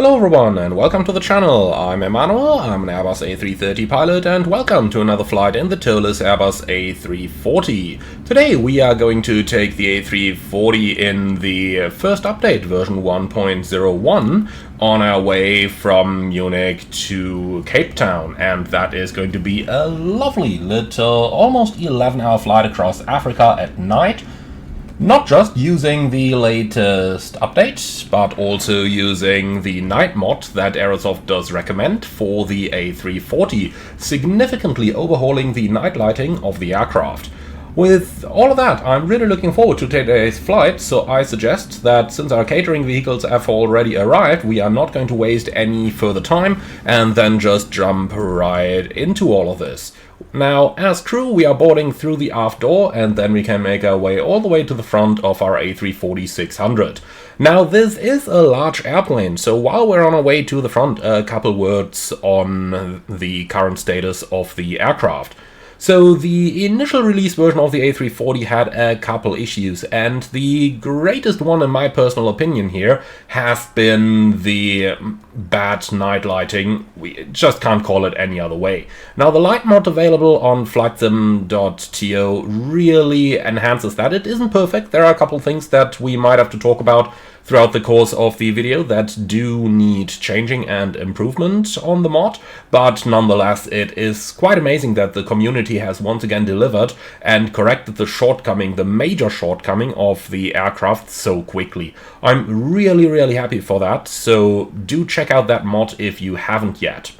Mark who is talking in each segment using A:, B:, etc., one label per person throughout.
A: Hello everyone and welcome to the channel. I'm Emmanuel, I'm an Airbus A330 pilot and welcome to another flight in the ToLiss Airbus A340. Today we are going to take the A340 in the first update version 1.0.1 on our way from Munich to Cape Town, and that is going to be a lovely little almost 11-hour flight across Africa at night. Not just using the latest update, but also using the night mod that Aerosoft does recommend for the A340, significantly overhauling the night lighting of the aircraft. With all of that, I'm really looking forward to today's flight, so I suggest that since our catering vehicles have already arrived, we are not going to waste any further time and then just jump right into all of this. Now, as crew, we are boarding through the aft door and then we can make our way all the way to the front of our A340-600. Now, this is a large airplane, so while we're on our way to the front, a couple words on the current status of the aircraft. So the initial release version of the A340 had a couple issues, and the greatest one in my personal opinion here has been the bad night lighting. We just can't call it any other way. Now the light mod available on flightsim.to really enhances that. It isn't perfect, there are a couple things that we might have to talk about throughout the course of the video that do need changing and improvement on the mod, but nonetheless it is quite amazing that the community has once again delivered and corrected the shortcoming, the major shortcoming of the aircraft so quickly. I'm really happy for that, so do check out that mod if you haven't yet.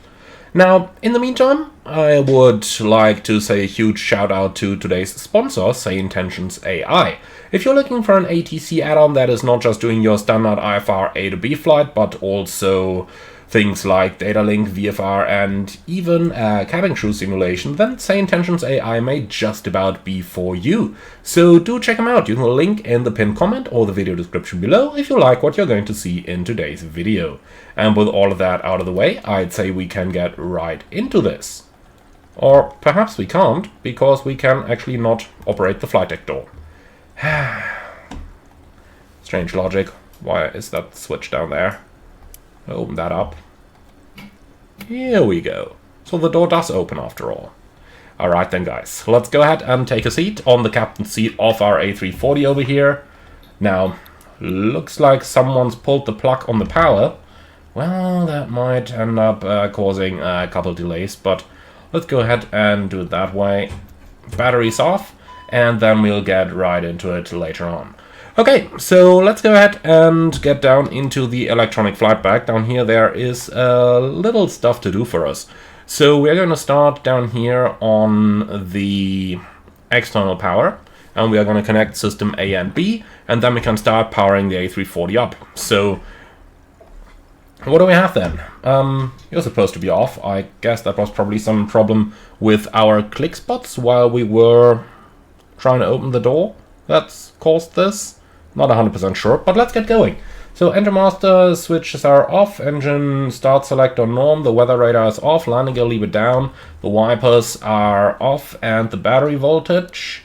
A: Now, in the meantime, I would like to say a huge shout out to today's sponsor, Say Intentions AI. If you're looking for an ATC add-on that is not just doing your standard IFR A to B flight, but also things like data link, VFR, and even a cabin crew simulation, then Say Intentions AI may just about be for you. So do check them out using the link in the pinned comment or the video description below if you like what you're going to see in today's video. And with all of that out of the way, I'd say we can get right into this. Or perhaps we can't, because we can actually not operate the flight deck door. Strange logic. Why is that switch down there? Open that up. Here we go. So the door does open after all. Alright then guys, let's go ahead and take a seat on the captain's seat of our A340 over here. Now, looks like someone's pulled the plug on the power. Well, that might end up causing a couple delays, but let's go ahead and do it that way. Batteries off, and then we'll get right into it later on. Okay, so let's go ahead and get down into the electronic flight bag. Down here there is a little stuff to do for us. So we're going to start down here on the external power, and we are going to connect system A and B, and then we can start powering the A340 up. So what do we have then? You're supposed to be off. I guess that was probably some problem with our click spots while we were trying to open the door that's caused this. Not 100% sure, but let's get going. So engine master switches are off, engine start select on norm, the weather radar is off, landing gear lever down, the wipers are off, and the battery voltage,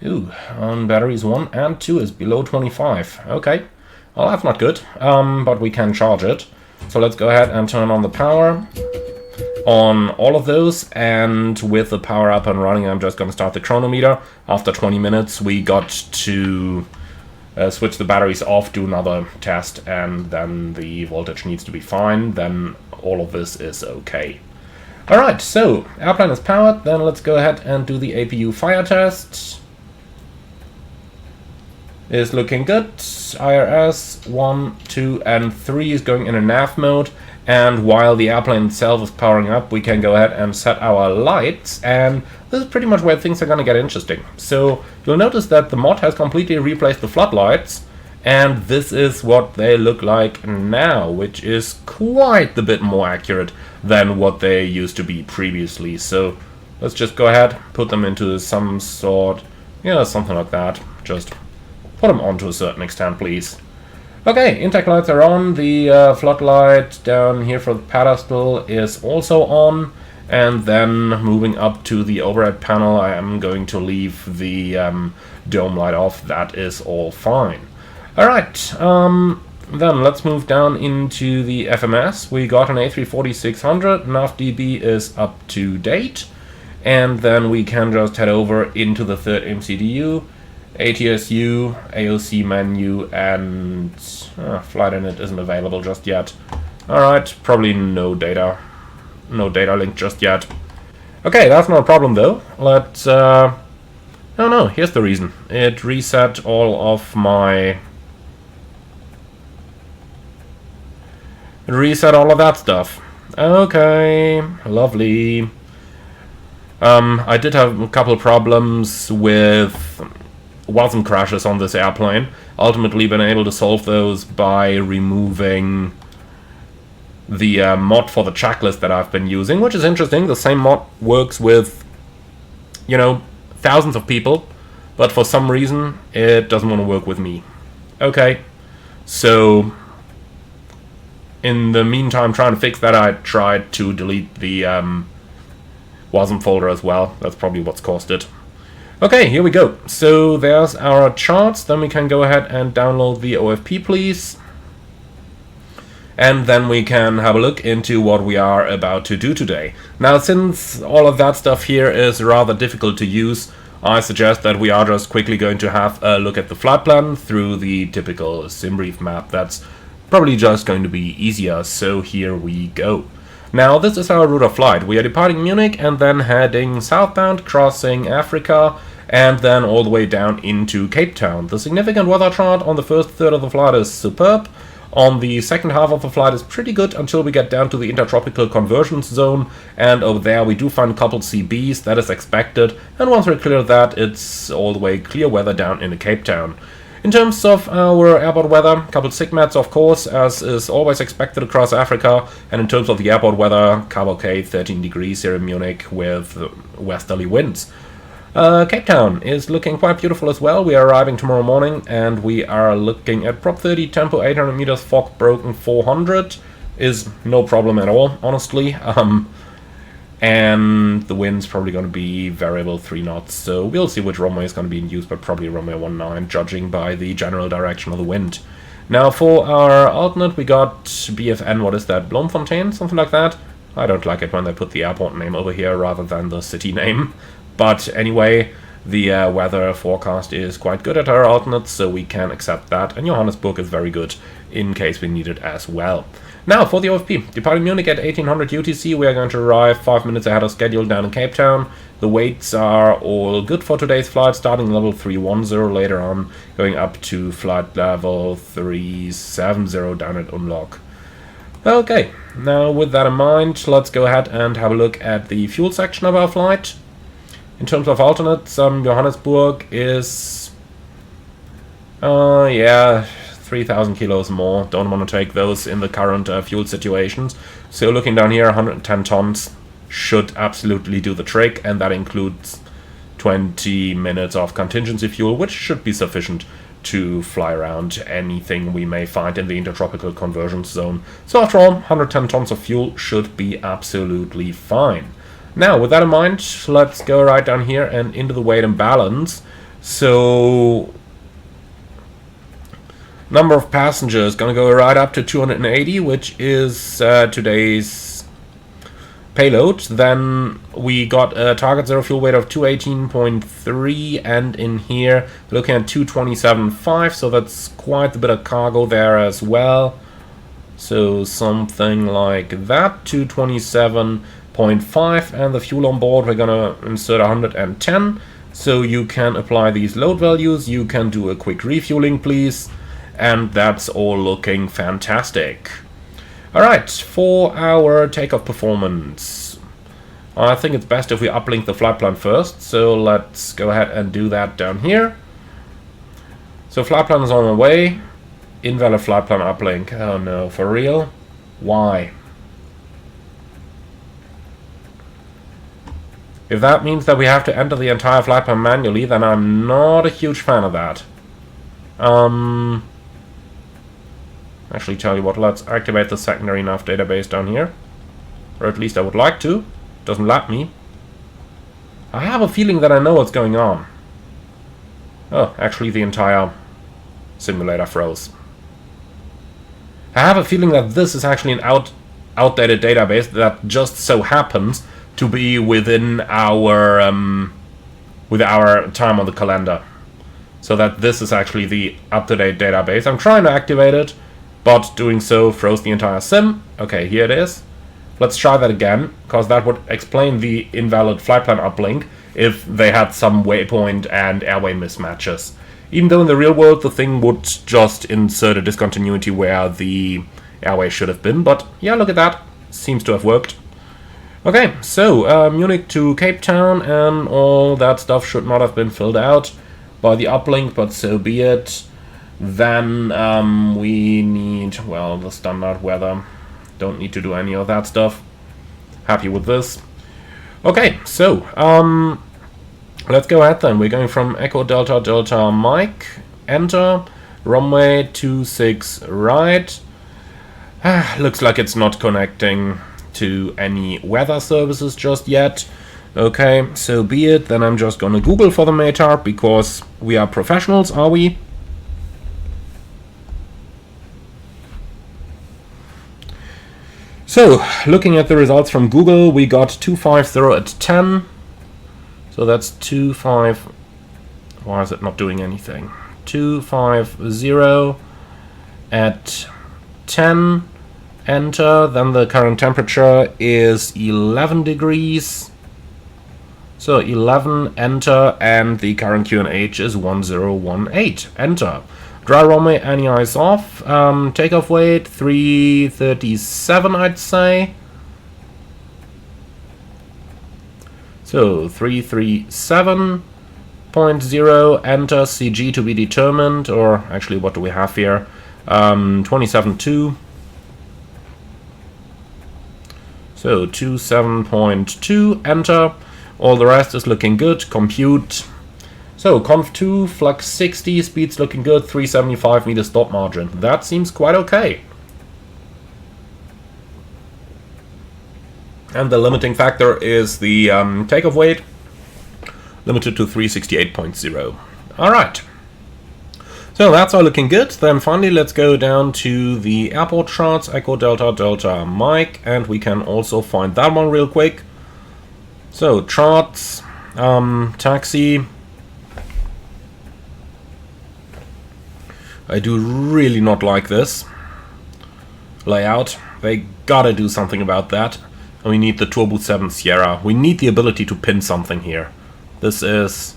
A: on batteries 1 and 2 is below 25. Okay, well that's not good, but we can charge it. So let's go ahead and turn on the power on all of those, and with the power up and running, I'm just going to start the chronometer. After 20 minutes we got to switch the batteries off, do another test, and then the voltage needs to be fine, then all of this is okay. Alright, so airplane is powered, then let's go ahead and do the APU fire test. Is looking good. IRS 1, 2, and 3 is going in a nav mode, and while the airplane itself is powering up, we can go ahead and set our lights, and this is pretty much where things are going to get interesting. So you'll notice that the mod has completely replaced the floodlights, and this is what they look like now, which is quite a bit more accurate than what they used to be previously. So let's just go ahead, put them into some sort, something like that. Just put them on to a certain extent, please. Okay, intake lights are on, the floodlight down here for the pedestal is also on, and then moving up to the overhead panel, I am going to leave the dome light off. That is all fine. Alright, then let's move down into the FMS. We got an A340-600, NavDB is up to date, and then we can just head over into the third MCDU, ATSU, AOC menu, and flight init isn't available just yet. Alright, probably no data link just yet. Okay, that's not a problem though. Let's, oh no, here's the reason. It reset all of my... Reset all of that stuff. Okay, lovely. I did have a couple problems with WASM crashes on this airplane. Ultimately been able to solve those by removing the mod for the checklist that I've been using, which is interesting. The same mod works with, you know, thousands of people, but for some reason it doesn't want to work with me. Okay, so in the meantime, trying to fix that, I tried to delete the WASM folder as well. That's probably what's caused it. Okay, here we go. So there's our charts. Then we can go ahead and download the OFP, please. And then we can have a look into what we are about to do today. Now, since all of that stuff here is rather difficult to use, I suggest that we are just quickly going to have a look at the flight plan through the typical SimBrief map. That's probably just going to be easier, so here we go. Now, this is our route of flight. We are departing Munich and then heading southbound, crossing Africa, and then all the way down into Cape Town. The significant weather chart on the first third of the flight is superb. On the second half of the flight is pretty good until we get down to the intertropical convergence zone, and over there we do find coupled CBs, that is expected, and once we clear that, it's all the way clear weather down into Cape Town. In terms of our airport weather, coupled SIGMATs, of course, as is always expected across Africa, and in terms of the airport weather, cavalcade 13 degrees here in Munich with westerly winds. Cape Town is looking quite beautiful as well. We are arriving tomorrow morning and we are looking at prop 30, tempo 800 meters, fog broken 400. Is no problem at all, honestly. And the wind's probably going to be variable 3 knots, so we'll see which runway is going to be in use, but probably runway 19, judging by the general direction of the wind. Now for our alternate, we got BFN, what is that, Bloemfontein, something like that? I don't like it when they put the airport name over here rather than the city name. But anyway, the weather forecast is quite good at our alternates, so we can accept that, and Johannesburg is very good in case we need it as well. Now for the OFP, departing Munich at 1800 UTC, we are going to arrive 5 minutes ahead of schedule down in Cape Town. The weights are all good for today's flight, starting level 310, later on going up to flight level 370 down at Unlock. Okay, now with that in mind, let's go ahead and have a look at the fuel section of our flight. In terms of alternates, Johannesburg is, yeah, 3,000 kilos more. Don't want to take those in the current fuel situations. So looking down here, 110 tons should absolutely do the trick, and that includes 20 minutes of contingency fuel, which should be sufficient to fly around anything we may find in the intertropical convergence zone. So after all, 110 tons of fuel should be absolutely fine. Now, with that in mind, let's go right down here and into the weight and balance. So, number of passengers going to go right up to 280, which is today's payload. Then we got a target zero fuel weight of 218.3, and in here we're looking at 227.5, so that's quite a bit of cargo there as well. So something like that, 227.5, and the fuel on board we're gonna insert 110, so you can apply these load values, you can do a quick refueling please, and that's all looking fantastic. Alright, for our takeoff performance, I think it's best if we uplink the flight plan first, so let's go ahead and do that down here. So flight plan is on the way. Invalid flight plan uplink. Oh no, for real? Why? If that means that we have to enter the entire flight plan manually, then I'm not a huge fan of that. Actually, tell you what, let's activate the secondary nav database down here. Or at least I would like to. Doesn't let me. I have a feeling that I know what's going on. Oh, actually the entire simulator froze. I have a feeling that this is actually an outdated database that just so happens to be within our with our time on the calendar. So that this is actually the up-to-date database. I'm trying to activate it, but doing so froze the entire sim. Okay, here it is. Let's try that again, because that would explain the invalid flight plan uplink if they had some waypoint and airway mismatches. Even though in the real world the thing would just insert a discontinuity where the airway should have been. But yeah, look at that. Seems to have worked. Okay, so Munich to Cape Town and all that stuff should not have been filled out by the uplink, but so be it. Then we need, well, the standard weather. Don't need to do any of that stuff. Happy with this. Okay, so let's go ahead then. We're going from Echo Delta Delta Mike, enter, runway 26 right. Looks like it's not connecting to any weather services just yet. Okay, so be it. Then I'm just gonna Google for the METAR because we are professionals, are we? So, looking at the results from Google, we got 250 at 10. So that's 25. Why is it not doing anything? 250 at 10. Enter. Then the current temperature is 11 degrees. So 11, enter, and the current QNH is 1018. Enter. Dry runway, any eyes off. Takeoff weight 337, I'd say. So 337.0. Enter. CG to be determined, or actually, what do we have here? 27.2. So 27.2. Enter. All the rest is looking good. Compute. So conf2, flux 60, speed's looking good, 375 meter stop margin. That seems quite okay. And the limiting factor is the takeoff weight, limited to 368.0. Alright. So that's all looking good. Then finally let's go down to the airport charts, Echo Delta Delta Mike, and we can also find that one real quick. So charts, taxi. I do really not like this layout. They gotta do something about that. And we need the Turbo 7 Sierra. We need the ability to pin something here. This is...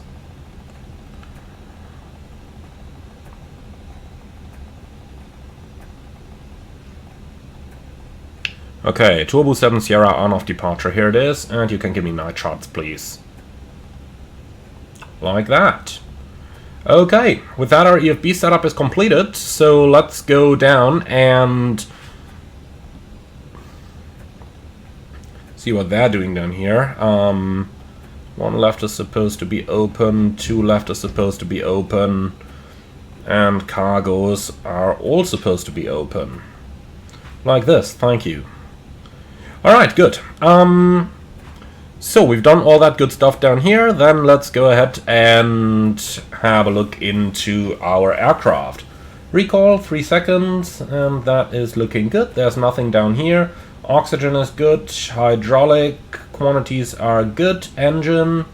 A: Okay, Turbo 7 Sierra on-off departure. Here it is. And you can give me night charts, please. Like that. Okay, with that our EFB setup is completed, so let's go down and see what they're doing down here. One left is supposed to be open, two left is supposed to be open, and cargoes are all supposed to be open. Like this, thank you. Alright, good. So we've done all that good stuff down here, then let's go ahead and have a look into our aircraft. Recall, 3 seconds, and that is looking good. There's nothing down here. Oxygen is good, hydraulic quantities are good, engine,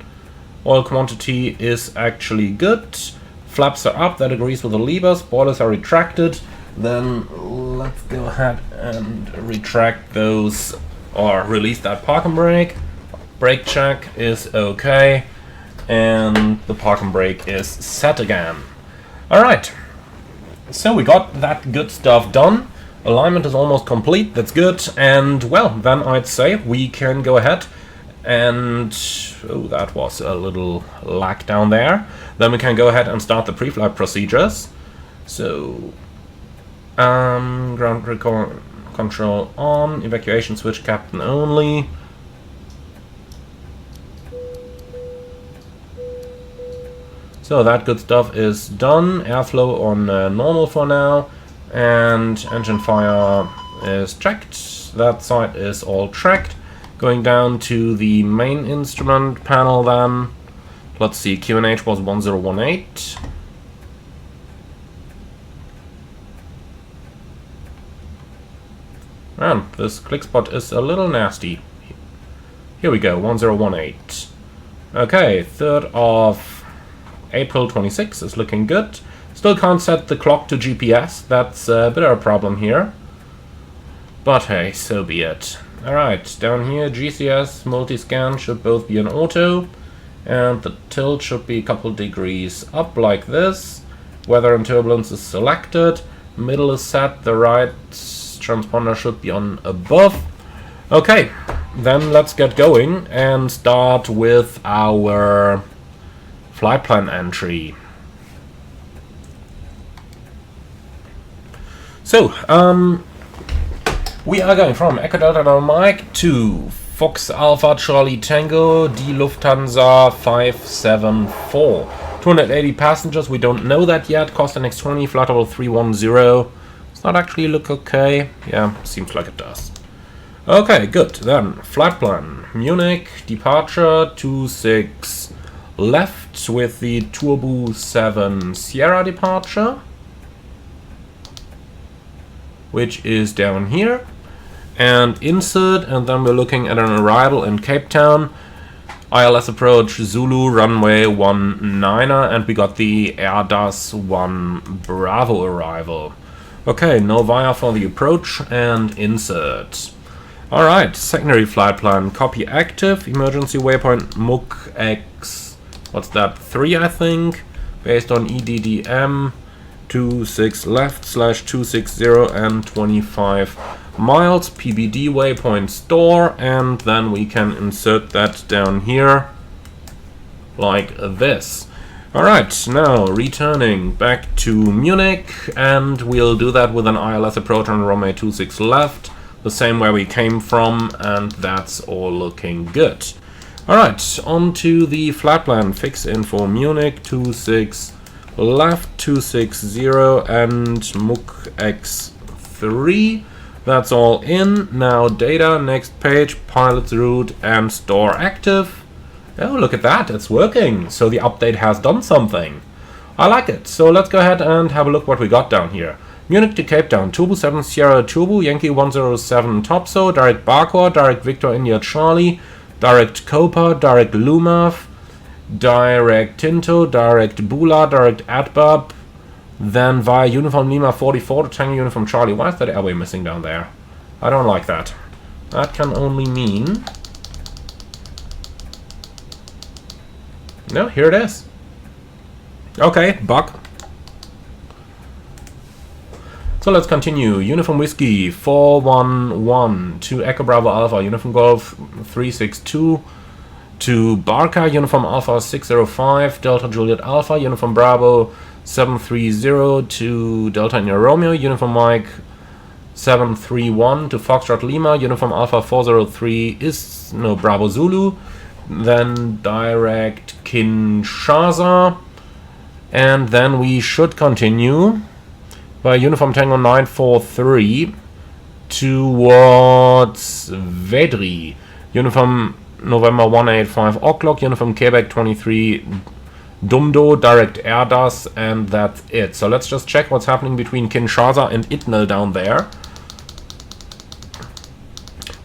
A: oil quantity is actually good. Flaps are up, that agrees with the levers, spoilers are retracted. Then let's go ahead and retract those, or release that parking brake. Brake check is okay, and the parking brake is set again. Alright, so we got that good stuff done. Alignment is almost complete, that's good, and well, then I'd say we can go ahead and... oh, that was a little lag down there. Then we can go ahead and start the pre-flight procedures. So, ground control on, evacuation switch captain only. So that good stuff is done. Airflow on normal for now, and engine fire is checked. That side is all tracked. Going down to the main instrument panel then. Let's see, QNH was 1018. Man, this click spot is a little nasty. Here we go, 1018. Okay, 3rd of April 26 is looking good. Still can't set the clock to GPS, that's a bit of a problem here. But hey, so be it. Alright, down here GCS, multi-scan should both be an auto. And the tilt should be a couple degrees up like this. Weather and turbulence is selected. Middle is set, the right transponder should be on above. Okay, then let's get going and start with our flight plan entry. So, we are going from Echo Delta November Mike to Fox Alpha Charlie Tango, D Lufthansa 574. 280 passengers, we don't know that yet. Cost an X20, flight level 310. Does that actually look okay? Yeah, seems like it does. Okay, good. Then, flight plan. Munich, departure 26 left with the Turbo 7 Sierra departure, which is down here. And insert, and then we're looking at an arrival in Cape Town. ILS approach Zulu runway 19, and we got the Airbus 1 Bravo arrival. Okay, no via for the approach, and insert. Alright, secondary flight plan, copy active, emergency waypoint MUC X, what's that, 3 I think, based on EDDM 26 left /260 and 25 miles, PBD waypoint store, and then we can insert that down here like this. Alright, now returning back to Munich, and we'll do that with an ILS approach on runway 26 left, the same where we came from, and that's all looking good. Alright, on to the flight plan. Fix info Munich 26 left 260 and MUC X3. That's all in. Now data, next page, pilot's route and store active. Oh, look at that, it's working. So the update has done something. I like it. So let's go ahead and have a look what we got down here. Munich to Cape Town, Turbo 7 Sierra Turbo, Yankee 107 Topso, direct Barcor, direct Victor India Charlie, direct Copa, direct Lumav, direct Tinto, direct Bula, direct Adbab, then via Uniform Lima 44 to Tango Uniform Charlie. Why is that airway missing down there? I don't like that. That can only mean... No, here it is. Okay, bug. So let's continue. Uniform Whiskey 411 to Echo Bravo Alpha, Uniform Golf 362 to Barca, Uniform Alpha 605, Delta Juliet Alpha, Uniform Bravo 730 to Delta India Romeo, Uniform Mike 731 to Foxtrot Lima, Uniform Alpha 403 is no Bravo Zulu, then direct Kinshasa, and then we should continue by Uniform Tango 943 towards Vedri, Uniform November 185 O'clock, Uniform Quebec 23 Dumdo, direct Airbus, and that's it. So let's just check what's happening between Kinshasa and Itnel down there.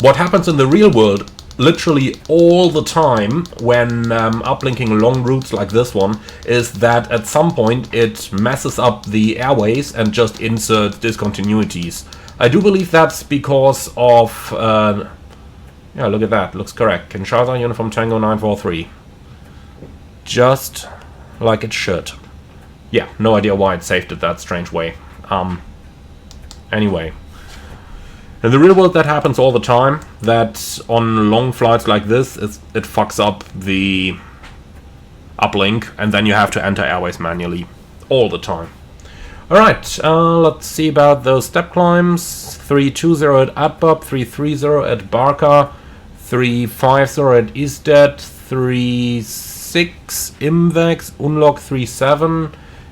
A: What happens in the real world literally all the time when uplinking long routes like this one is that at some point it messes up the airways and just inserts discontinuities. I do believe that's because of yeah, look at that, looks correct. Kinshasa, Uniform Tango 943. Just like it should. Yeah, no idea why it saved it that strange way. Anyway. In the real world that happens all the time, that on long flights like this, it fucks up the uplink, and then you have to enter airways manually. All the time. Alright, let's see about those step climbs. 320 at Adbab, 330 at Barca, 350 at Isdet, 36 Imvex, Unlock 37,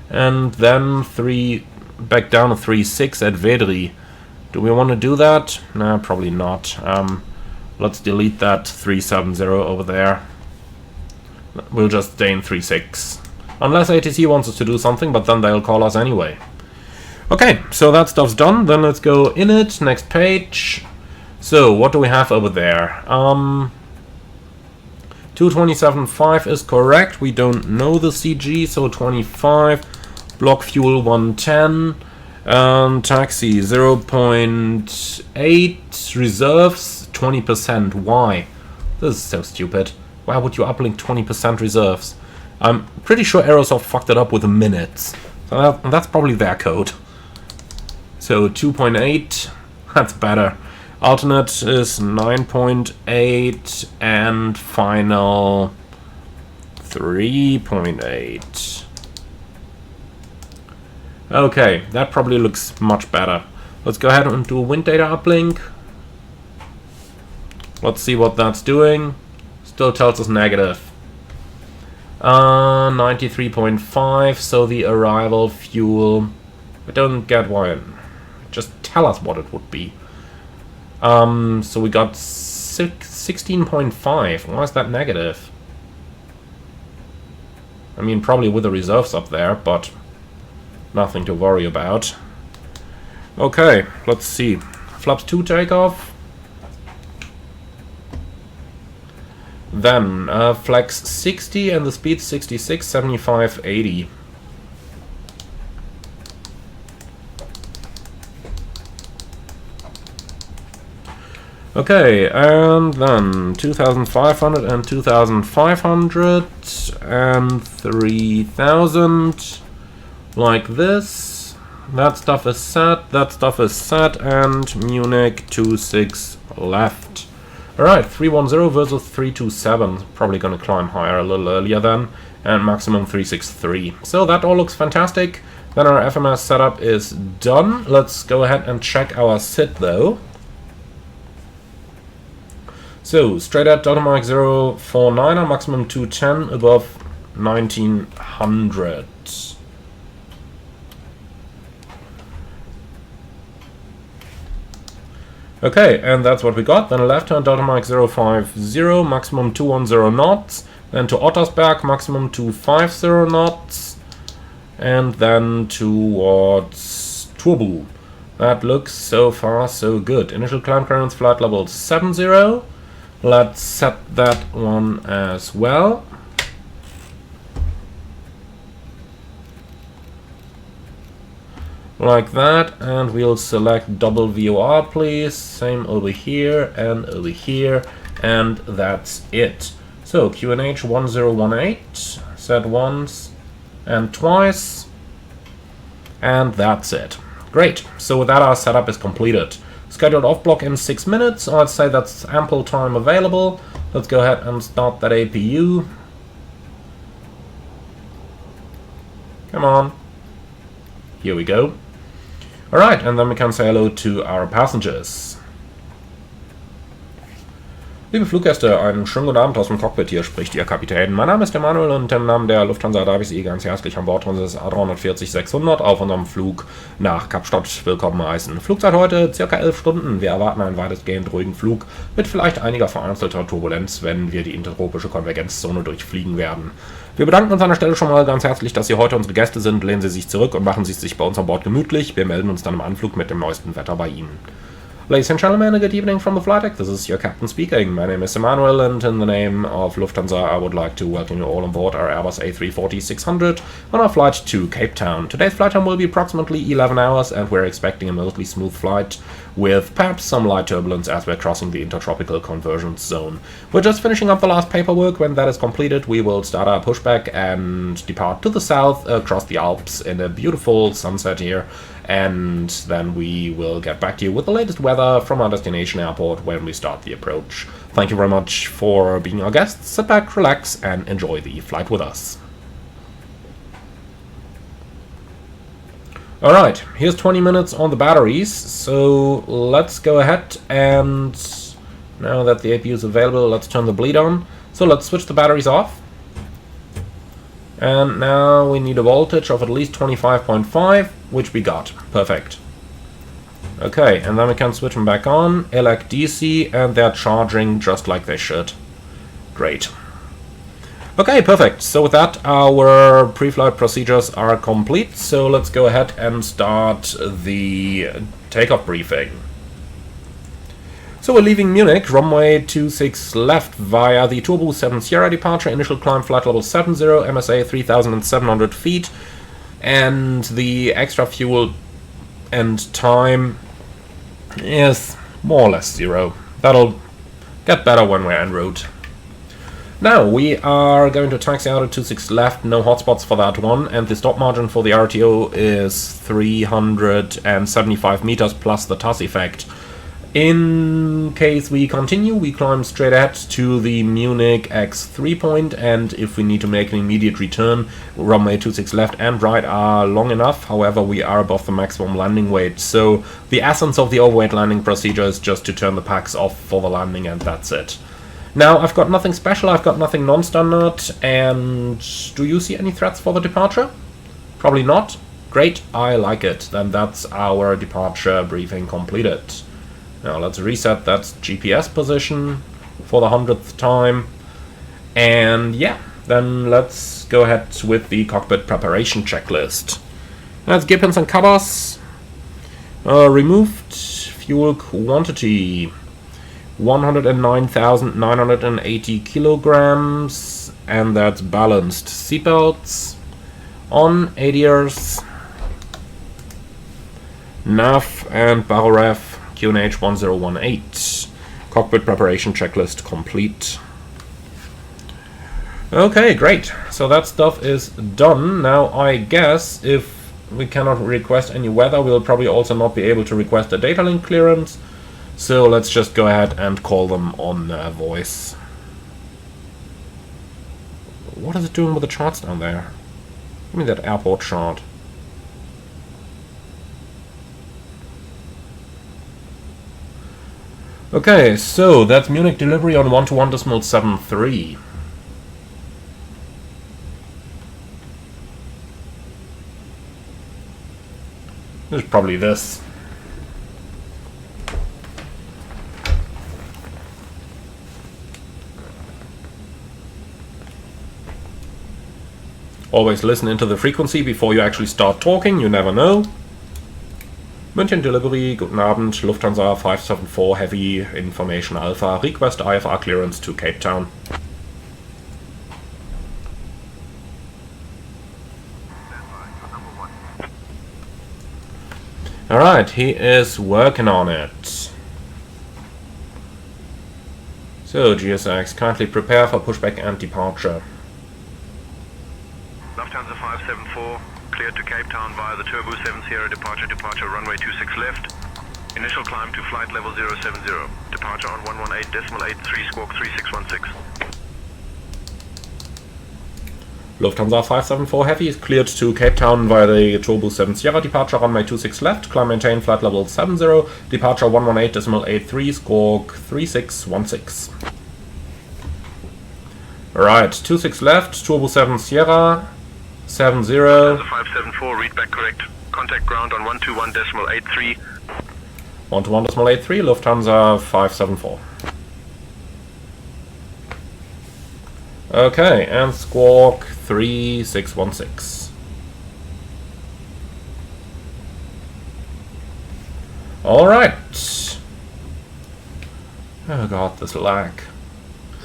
A: and then back down to 36 at Vedri. Do we want to do that? Nah, probably not. Let's delete that 370 over there. We'll just stay in 36. Unless ATC wants us to do something, but then they'll call us anyway. Okay, so that stuff's done. Then let's go in it. Next page. So, what do we have over there? 227.5 is correct. We don't know the CG, so 25. Block fuel 110. Taxi 0.8. Reserves 20%. Why? This is so stupid. Why would you uplink 20% reserves? I'm pretty sure Aerosoft fucked it up with the minutes. So that's probably their code. So 2.8. That's better. Alternate is 9.8 and final 3.8. Okay, that probably looks much better. Let's go ahead and do a wind data uplink. Let's see what that's doing. Still tells us negative. 93.5, so the arrival fuel. I don't get why. Just tell us what it would be. So we got 16.5. Why is that negative? I mean, probably with the reserves up there, but nothing to worry about. Okay, let's see. Flaps 2 takeoff. Then flex 60 and the speed 66, 75, 80. Okay, and then 2,500 and 2,500 and 3,000, like this. That stuff is set, and Munich 26 left. Alright, 310 versus 327, probably gonna climb higher a little earlier then, and maximum 363. So that all looks fantastic. Then our FMS setup is done. Let's go ahead and check our SID though. So, straight at Delta Mike 049 on maximum 210 above 1900. Okay, and that's what we got. Then a left turn Delta Mike 050, maximum 210 knots. Then to Ottersberg, maximum 250 knots. And then towards Turbo. That looks so far so good. Initial climb clearance flight level 70. Let's set that one as well. Like that, and we'll select double VOR please. Same over here, and that's it. So QNH 1018, set once and twice, and that's it. Great, so with that our setup is completed. Scheduled off block in 6 minutes. I'd say that's ample time available. Let's go ahead and start that APU. Come on. Here we go. Alright, and then we can say hello to our passengers. Liebe Fluggäste, einen schönen guten Abend aus dem Cockpit, hier spricht Ihr Kapitän. Mein Name ist Emanuel und im Namen der Lufthansa darf ich Sie ganz herzlich an Bord unseres A340-600 auf unserem Flug nach Kapstadt willkommen heißen. Flugzeit heute ca. 11 Stunden. Wir erwarten einen weitestgehend ruhigen Flug mit vielleicht einiger vereinzelter Turbulenz, wenn wir die intertropische Konvergenzzone durchfliegen werden. Wir bedanken uns an der Stelle schon mal ganz herzlich, dass Sie heute unsere Gäste sind. Lehnen Sie sich zurück und machen Sie es sich bei uns an Bord gemütlich. Wir melden uns dann im Anflug mit dem neuesten Wetter bei Ihnen. Ladies and gentlemen, a good evening from the flight deck. This is your captain speaking. My name is Emanuel, and in the name of Lufthansa, I would like to welcome you all on board our Airbus A340-600 on our flight to Cape Town. Today's flight time will be approximately 11 hours, and we're expecting a mostly smooth flight with perhaps some light turbulence as we're crossing the intertropical convergence zone. We're just finishing up the last paperwork. When that is completed, we will start our pushback and depart to the south across the Alps in a beautiful sunset here. And then we will get back to you with the latest weather from our destination airport when we start the approach. Thank you very much for being our guests. Sit back, relax, and enjoy the flight with us. Alright, here's 20 minutes on the batteries, so let's go ahead and now that the APU is available, let's turn the bleed on. So let's switch the batteries off. And now we need a voltage of at least 25.5, which we got. Perfect. Okay, and then we can switch them back on. Elect DC, and they're charging just like they should. Great. Okay, perfect. So with that, our pre-flight procedures are complete. So let's go ahead and start the takeoff briefing. So we're leaving Munich, runway 26 left via the Turbo 7 Sierra departure, initial climb flight level 70, MSA 3,700 feet, and the extra fuel and time is more or less 0. That'll get better when we're en route. Now we are going to taxi out at 26 left, no hotspots for that one, and the stop margin for the RTO is 375 meters plus the TAS effect. In case we continue, we climb straight ahead to the Munich X3 point, and if we need to make an immediate return, runway 26 left and right are long enough. However, we are above the maximum landing weight, so the essence of the overweight landing procedure is just to turn the packs off for the landing, and that's it. Now, I've got nothing special, I've got nothing non-standard, and do you see any threats for the departure? Probably not. Great, I like it. Then that's our departure briefing completed. Now let's reset that GPS position for the 100th time. And yeah, then let's go ahead with the cockpit preparation checklist. That's gear pins and covers. Removed fuel quantity 109,980 kilograms, and that's balanced. Seatbelts on, ADRs, nav and barrel ref QNH 1018. Cockpit preparation checklist complete. Okay, great. So that stuff is done. Now I guess if we cannot request any weather, we'll probably also not be able to request a data link clearance. So let's just go ahead and call them on voice. What is it doing with the charts down there? Give me that airport chart. Okay, so that's Munich delivery on 121.73. There's probably this. Always listen into the frequency before you actually start talking, you never know. München delivery, guten Abend, Lufthansa 574 Heavy, Information Alpha, request IFR clearance to Cape Town. Alright, he is working on it. So, GSX, kindly prepare for pushback and departure.
B: Lufthansa 574, cleared to Cape Town via the Turbo 7 Sierra departure, runway 26 left. Initial climb to flight level 070. Departure on 118.83 squawk 3616.
A: Lufthansa 574 Heavy is cleared to Cape Town via the Turbo 7 Sierra departure, runway 26 left. Climb maintain flight level 70. Departure 118.83 squawk 3616. Right, 26 left, Turbo 7 Sierra, 70.
B: Lufthansa 574, read back correct. Contact ground on 121.83.
A: 121.83, Lufthansa 574. Okay, and squawk 3616. Alright. Oh god, this lag.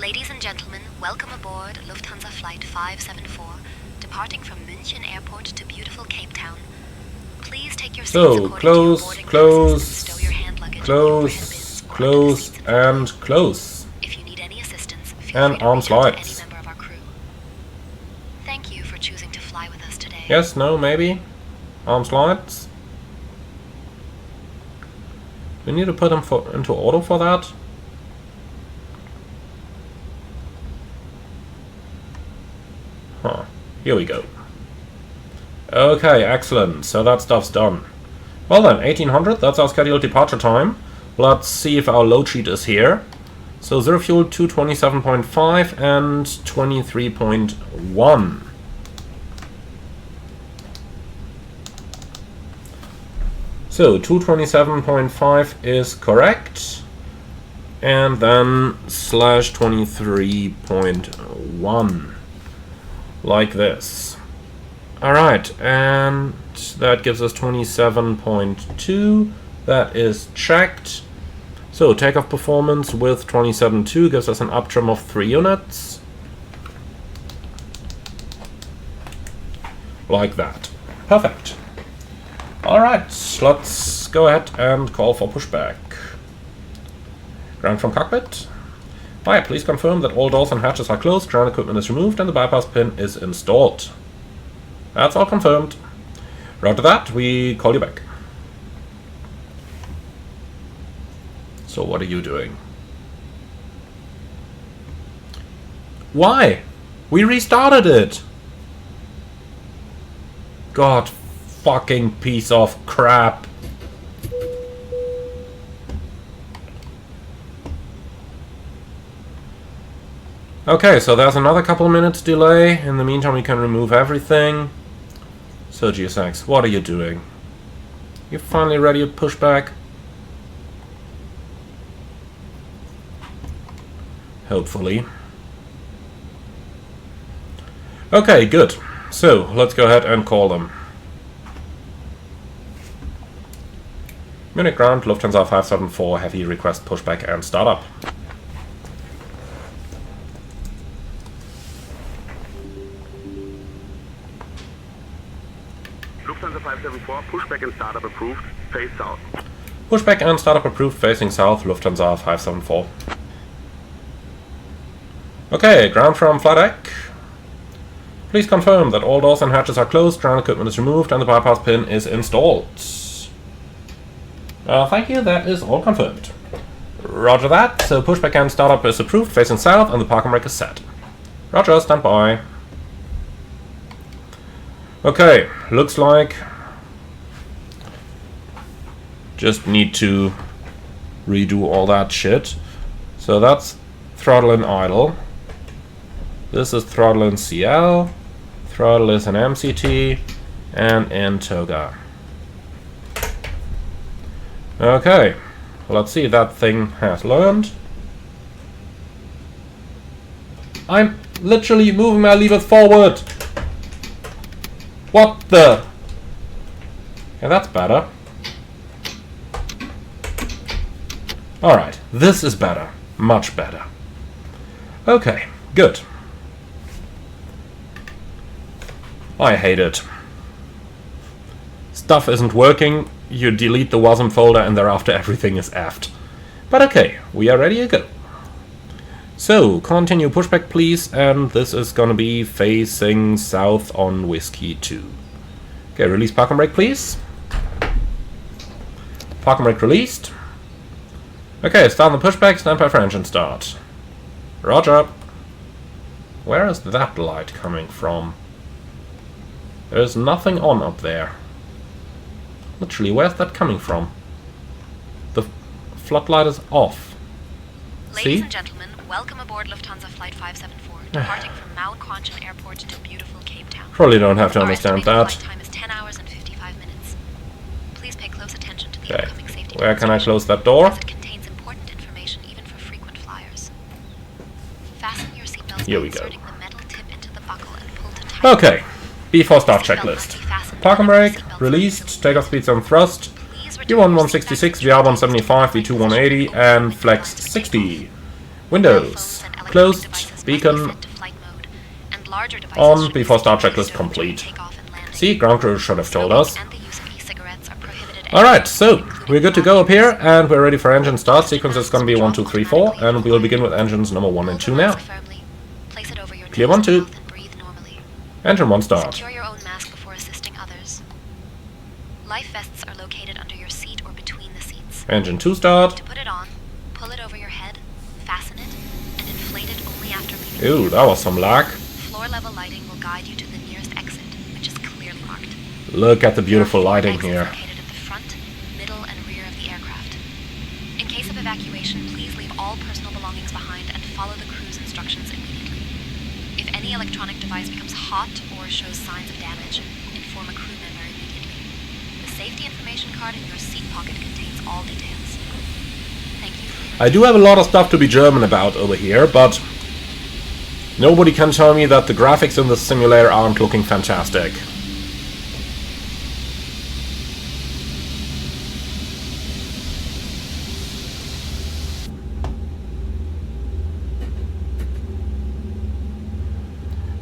C: Ladies and gentlemen, welcome aboard Lufthansa Flight 574, departing from München Airport to beautiful Cape Town. Please take your seats according to your boarding passes and stow your hand luggage,
A: close, and close.
C: If you need any assistance, feel
A: And
C: free to
A: arms
C: reach out to any
A: lights.
C: member of our crew. Thank you for choosing to fly with us today.
A: Yes, no, maybe? Arms lights? We need to put them into auto for that? Huh. Here we go. Okay, excellent. So that stuff's done. Well then, 1800, that's our scheduled departure time. Let's see if our load sheet is here. So 0 fuel 227.5 and 23.1. So 227.5 is correct. And then slash 23.1. Like this. Alright, and that gives us 27.2. That is checked. So, takeoff performance with 27.2 gives us an uptrim of 3 units. Like that. Perfect. Alright, let's go ahead and call for pushback. Ground from cockpit. Hi, please confirm that all doors and hatches are closed, ground equipment is removed, and the bypass pin is installed. That's all confirmed. Roger that, we call you back. So what are you doing? Why? We restarted it! God fucking piece of crap. Okay, so there's another couple minutes delay. In the meantime, we can remove everything. So GSX, what are you doing? You finally ready to push back? Hopefully. Okay, good. So, let's go ahead and call them. Munich ground, Lufthansa 574, heavy request pushback and startup.
B: Lufthansa 574, pushback and startup approved, face south.
A: Pushback and startup approved, facing south, Lufthansa 574. Okay, ground from flight deck. Please confirm that all doors and hatches are closed, ground equipment is removed, and the bypass pin is installed. Thank you, that is all confirmed. Roger that, so pushback and startup is approved, facing south, and the parking brake is set. Roger, stand by. Okay, looks like just need to redo all that shit. So that's throttle in idle. This is throttle in CL. Throttle is in MCT and in Toga. Okay, let's see if that thing has learned. I'm literally moving my lever forward. What the? Yeah, that's better. Alright, this is better. Much better. Okay, good. I hate it. Stuff isn't working, you delete the WASM folder and thereafter everything is effed. But okay, we are ready to go. So, continue pushback please, and this is gonna be facing south on Whiskey 2. Okay, release parking brake please. Parking brake released. Okay, start the pushback, stand by for engine start. Roger. Where is that light coming from? There's nothing on up there. Literally, where's that coming from? The floodlight is off.
C: Ladies and gentlemen, welcome aboard Lufthansa Flight 574, departing from Mount Quanchen Airport to beautiful Cape Town.
A: Probably don't have to understand that.
C: Our flight time is 10 hours and 55 minutes. Please pay close attention to the upcoming safety.
A: Where can I close that door?
C: As it contains important information even for frequent flyers. Fasten your seatbelts
A: Here
C: by
A: we go.
C: inserting the metal tip into the buckle and pull to tighten.
A: Okay, before start checklist. Parking brake, released, takeoff speeds on thrust, V1 166, VR 175, V2 180, and flex 60. Windows, closed, beacon, on, before start checklist complete. See, ground crew should have told us. Alright, so, we're good to go up here, and we're ready for engine start. Sequence is going to be 1, 2, 3, 4, and we'll begin with engines number 1 and 2 now. Clear 1, 2. Engine 1 start.
C: Secure your own mask before assisting others. Life vests are located under your seat or between the seats.
A: Engine 2 start.
C: To put it on, pull it over your head, fasten it, and inflate it only after leaving.
A: Ooh, that was some lag.
C: Floor level lighting will guide you to the nearest exit, which is clearly marked.
A: Look at the beautiful lighting
C: Exits
A: here.
C: located at the front, middle, and rear of the aircraft. In case of evacuation, please leave all personal belongings behind and follow the crew's instructions immediately. If any electronic device becomes hot or shows signs of damage, inform a crew member immediately. The safety information card in your seat pocket contains all details. Thank you.
A: I do have a lot of stuff to be German about over here, but nobody can tell me that the graphics in this simulator aren't looking fantastic.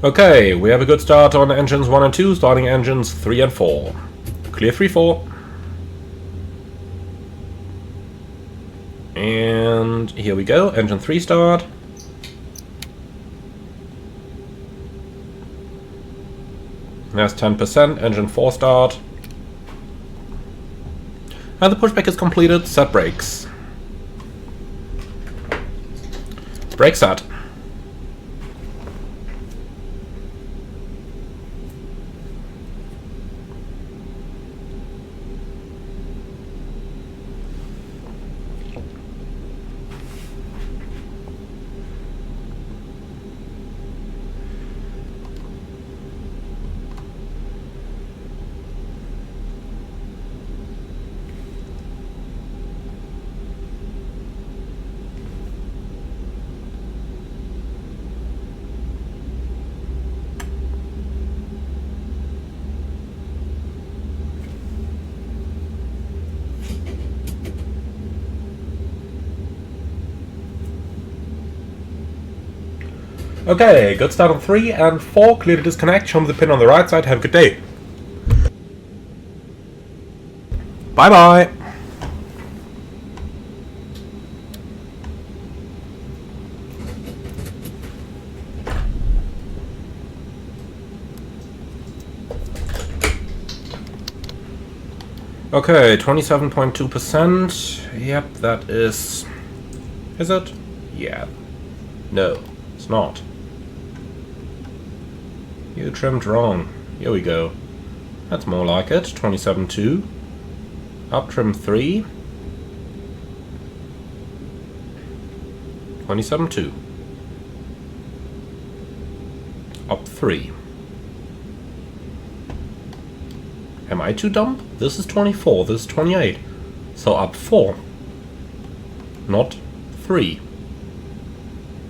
A: Okay, we have a good start on engines 1 and 2, starting engines 3 and 4. Clear 3-4. And here we go, engine 3 start. There's 10%, engine 4 start. And the pushback is completed, set brakes. Brake set. Okay, good start on 3 and 4, clear to disconnect, show me the pin on the right side, have a good day. Bye bye! Okay, 27.2%, yep, that is it? Yeah. No, it's not. You trimmed wrong. Here we go. That's more like it. 27.2. Up trim 3. 27.2. Up 3. Am I too dumb? This is 24, this is 28. So up 4. Not 3.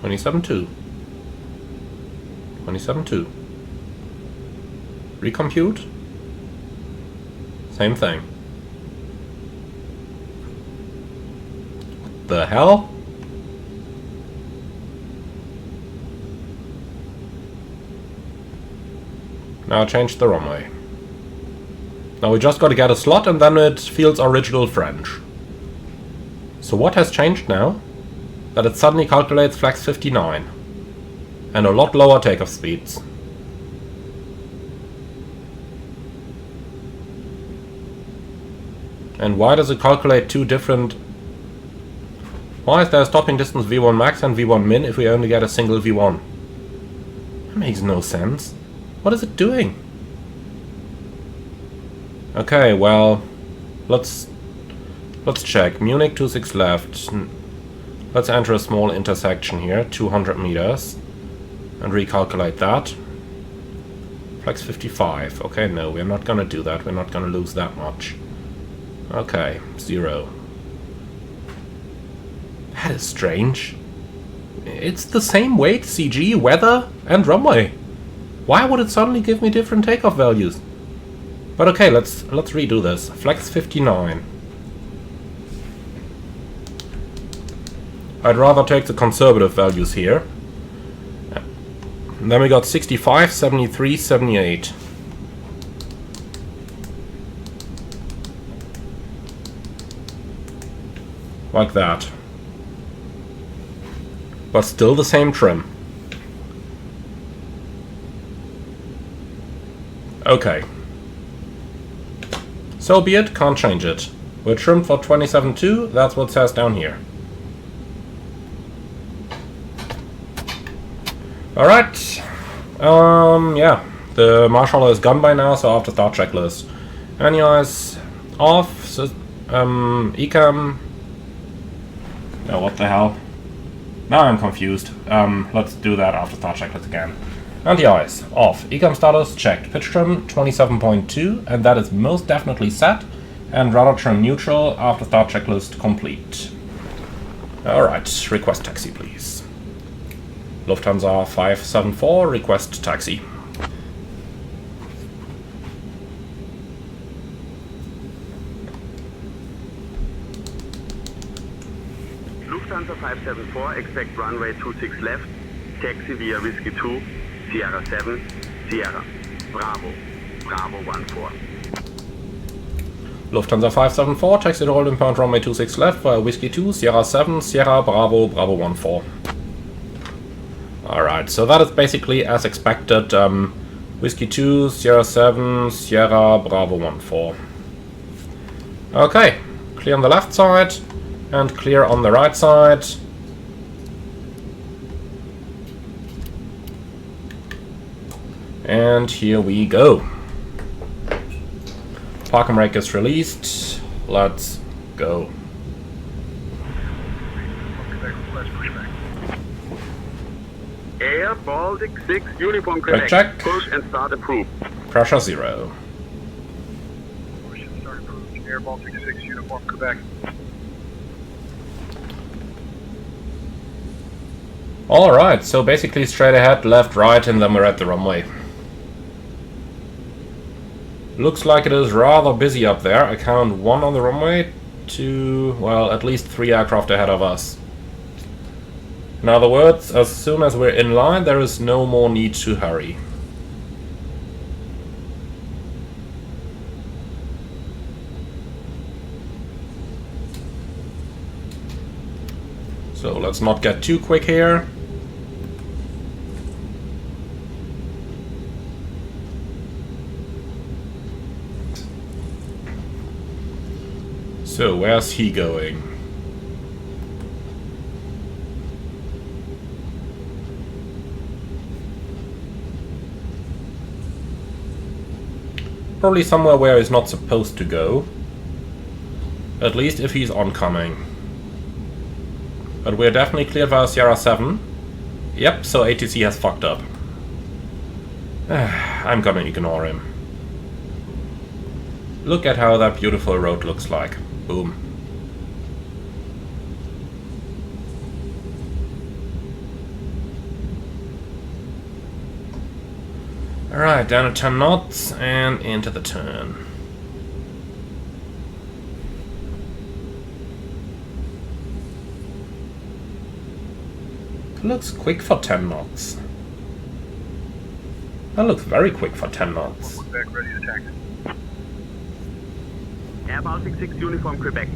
A: 27.2. 27.2. Recompute. Same thing. What the hell? Now I changed the runway. Now we just gotta get a slot and then it feels original French. So what has changed now? That it suddenly calculates flex 59. And a lot lower takeoff speeds. And why does it calculate two different... Why is there a stopping distance V1 max and V1 min if we only get a single V1? That makes no sense. What is it doing? Okay, well, let's check. Munich 26 left. Let's enter a small intersection here, 200 meters, and recalculate that. Flex 55. Okay, no, we're not gonna do that. We're not gonna lose that much. Okay, 0. That is strange. It's the same weight, CG, weather, and runway. Why would it suddenly give me different takeoff values? But okay, let's redo this. Flex 59. I'd rather take the conservative values here. And then we got 65, 73, 78. Like that. But still the same trim. Okay. So be it, can't change it. We're trimmed for 27.2, that's what it says down here. Alright. Yeah. The marshaller is gone by now, so I have to start checklist. Anyways, off, ecam. Oh, what the hell? Now I'm confused. Let's do that after start checklist again. Anti-ice, off. Ecam status, checked. Pitch trim, 27.2, and that is most definitely set. And rudder trim neutral, after start checklist complete. Alright, request taxi please. Lufthansa 574, request taxi.
D: Lufthansa 574, expect runway 26 left, taxi via Whiskey 2, Sierra 7, Sierra, Bravo, Bravo 14.
A: Lufthansa 574, taxi to holding point runway 26 left via Whiskey 2, Sierra 7, Sierra, Bravo, Bravo 14. Alright, so that is basically as expected. Whiskey 2, Sierra 7, Sierra, Bravo 14. Okay, clear on the left side and clear on the right side. And here we go. Parking brake is released. Let's go.
D: Air Baltic 6 Uniform Quebec.
A: Check.
D: Push and start approved.
A: Pressure 0.
E: Push and start approved. Air Baltic 6 Uniform Quebec.
A: Alright, so basically straight ahead, left, right, and then we're at the runway. Looks like it is rather busy up there. I count 1 on the runway, 2, well, at least 3 aircraft ahead of us. In other words, as soon as we're in line, there is no more need to hurry. So let's not get too quick here. So, where's he going? Probably somewhere where he's not supposed to go. At least if he's oncoming. But we're definitely cleared via Sierra 7. Yep, so ATC has fucked up. I'm gonna ignore him. Look at how that beautiful road looks like. Boom. Alright, down to 10 knots and into the turn. Looks quick for 10 knots. That looks very quick for 10 knots.
E: Quebec, ready to taxi.
D: Air Baltic 6 Uniform Quebec.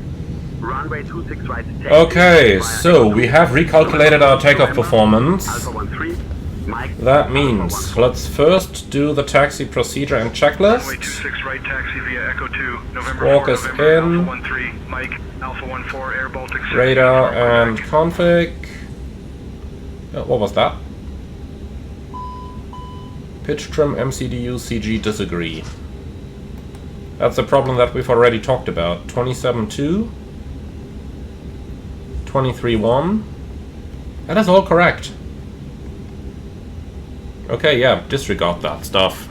D: Runway 26 right.
A: Okay, so we have recalculated our takeoff performance.
D: Alpha 13, Mike.
A: That means let's first do the taxi procedure and checklist.
B: Runway 26 right taxi via Echo 2, November
A: Squawk
B: 4,
A: is
B: November
A: in.
B: Alpha 13, Mike, Alpha 14, Air Baltic 6.
A: Radar
B: Uniform
A: and
B: Quebec.
A: config. What was that? Pitch trim MCDU CG disagree. That's the problem that we've already talked about. 27.2, 23.1. That is all correct. Okay, yeah, disregard that stuff.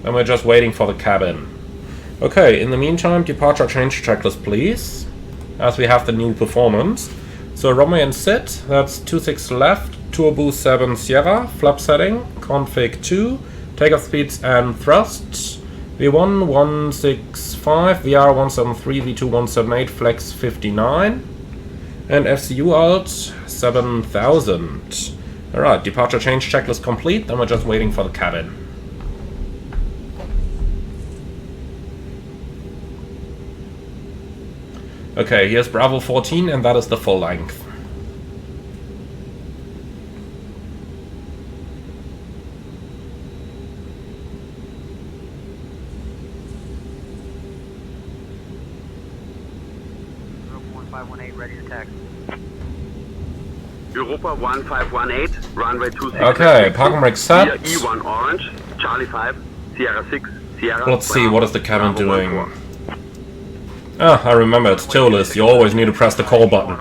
A: Then we're just waiting for the cabin. Okay, in the meantime, departure change checklist, please. As we have the new performance. So runway and sit, that's 26 left, turbo 7 Sierra, flap setting, config 2, takeoff speeds and thrusts, V1 165, VR 173, V2 178, flex 59, and FCU alt 7000. Alright, departure change checklist complete, then we're just waiting for the cabin. Okay, here's Bravo 14, and that is the full length.
E: Ready to taxi.
D: Europa 1518, runway 26.
A: Okay, parking brake set.
D: E1 orange, Charlie 5, Sierra 6, Sierra.
A: Let's see, what is the cabin
D: Bravo
A: doing?
D: 14.
A: Ah, I remember, it's ToLiss. You always need to press the call button.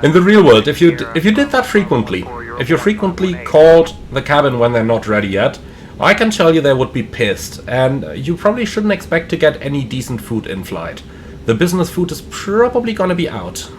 A: In the real world, if you did that frequently, if you frequently called the cabin when they're not ready yet, I can tell you they would be pissed, and you probably shouldn't expect to get any decent food in flight. The business food is probably gonna be out.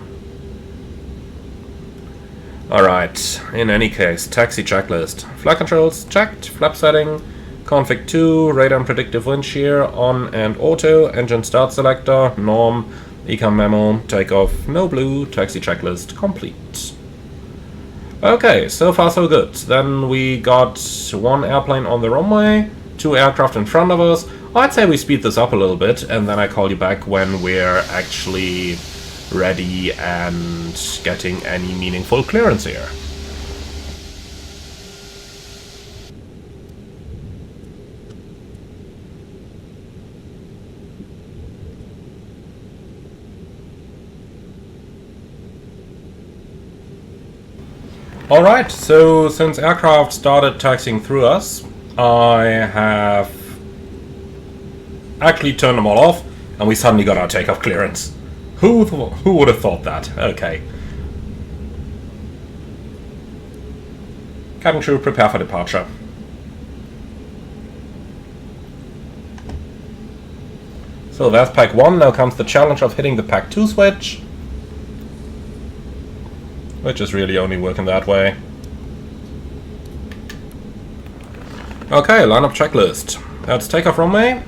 A: Alright, in any case, taxi checklist. Flight controls checked, flap setting, config 2, radar and predictive wind shear, on and auto, engine start selector, norm, econ memo, takeoff, no blue, taxi checklist complete. Okay, so far so good. Then we got one airplane on the runway, 2 aircraft in front of us. I'd say we speed this up a little bit, and then I call you back when we're actually ready and getting any meaningful clearance here. Alright, so since aircraft started taxiing through us, I have actually turned them all off, and we suddenly got our takeoff clearance. Who would have thought that? Okay. Cabin crew, prepare for departure. So there's pack 1, now comes the challenge of hitting the pack 2 switch. Which is really only working that way. Okay, lineup checklist. That's takeoff runway,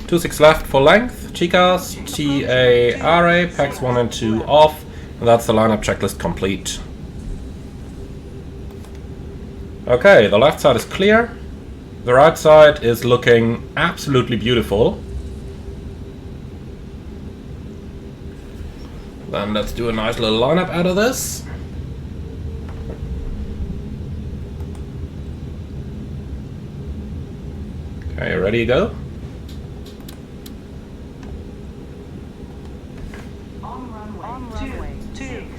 A: 26 left for length, Chicas, TARA, packs 1 and 2 off, and that's the lineup checklist complete. Okay, the left side is clear, the right side is looking absolutely beautiful. Then let's do a nice little lineup out of this. Okay, ready to go?
F: On runway 26.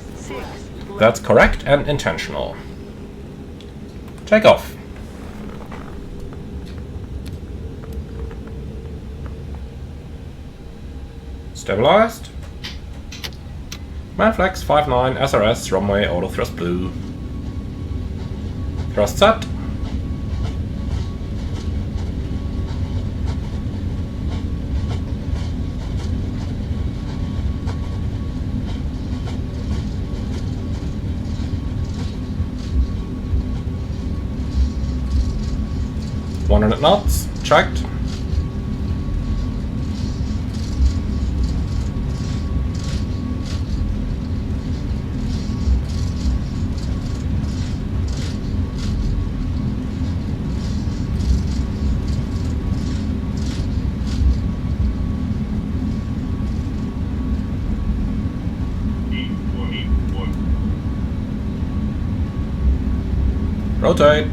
A: That's correct and intentional. Take off. Stabilized. Manflex 59 SRS runway auto thrust blue. Thrust set. Knots, checked. Rotate.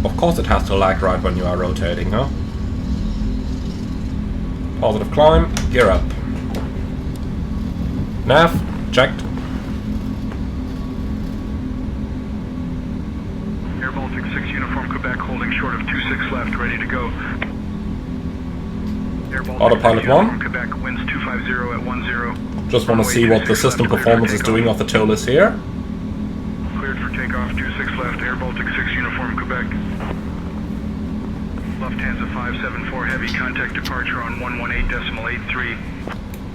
A: Of course it has to lag right when you are rotating, huh? Positive climb, gear up. Nav, checked.
B: Air Baltic 6 uniform Quebec holding short of 26 left, ready to go. Air Baltic
A: Autopilot 1.
B: Quebec winds 250 at 10.
A: Just want to see what the system performance is doing off the ToLiss here.
B: Cleared for takeoff, 26 left, Air Baltic 6 uniform Quebec. Lufthansa 574 heavy, contact departure on 118.83.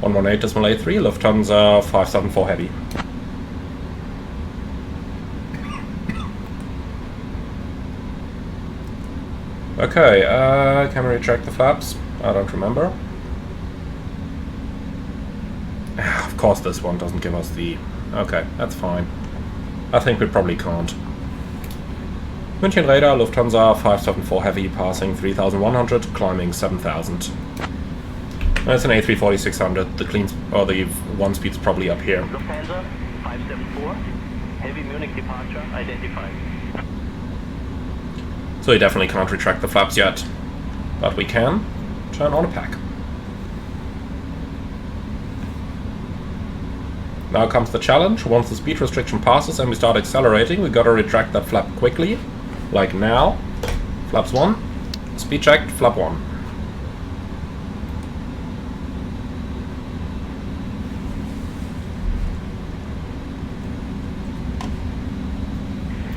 A: 118.83, Lufthansa 574 heavy. Okay, can we retract the flaps? I don't remember. Of course this one doesn't give us the... Okay, that's fine. I think we probably can't. München radar, Lufthansa 574 heavy, passing 3,100, climbing 7,000. That's an A340-600. The clean or the one speed's probably up here.
G: Lufthansa 574, heavy Munich departure identified.
A: So we definitely can't retract the flaps yet, but we can turn on a pack. Now comes the challenge. Once the speed restriction passes and we start accelerating, we gotta retract that flap quickly. Like now. Flaps 1. Speed checked, flap 1.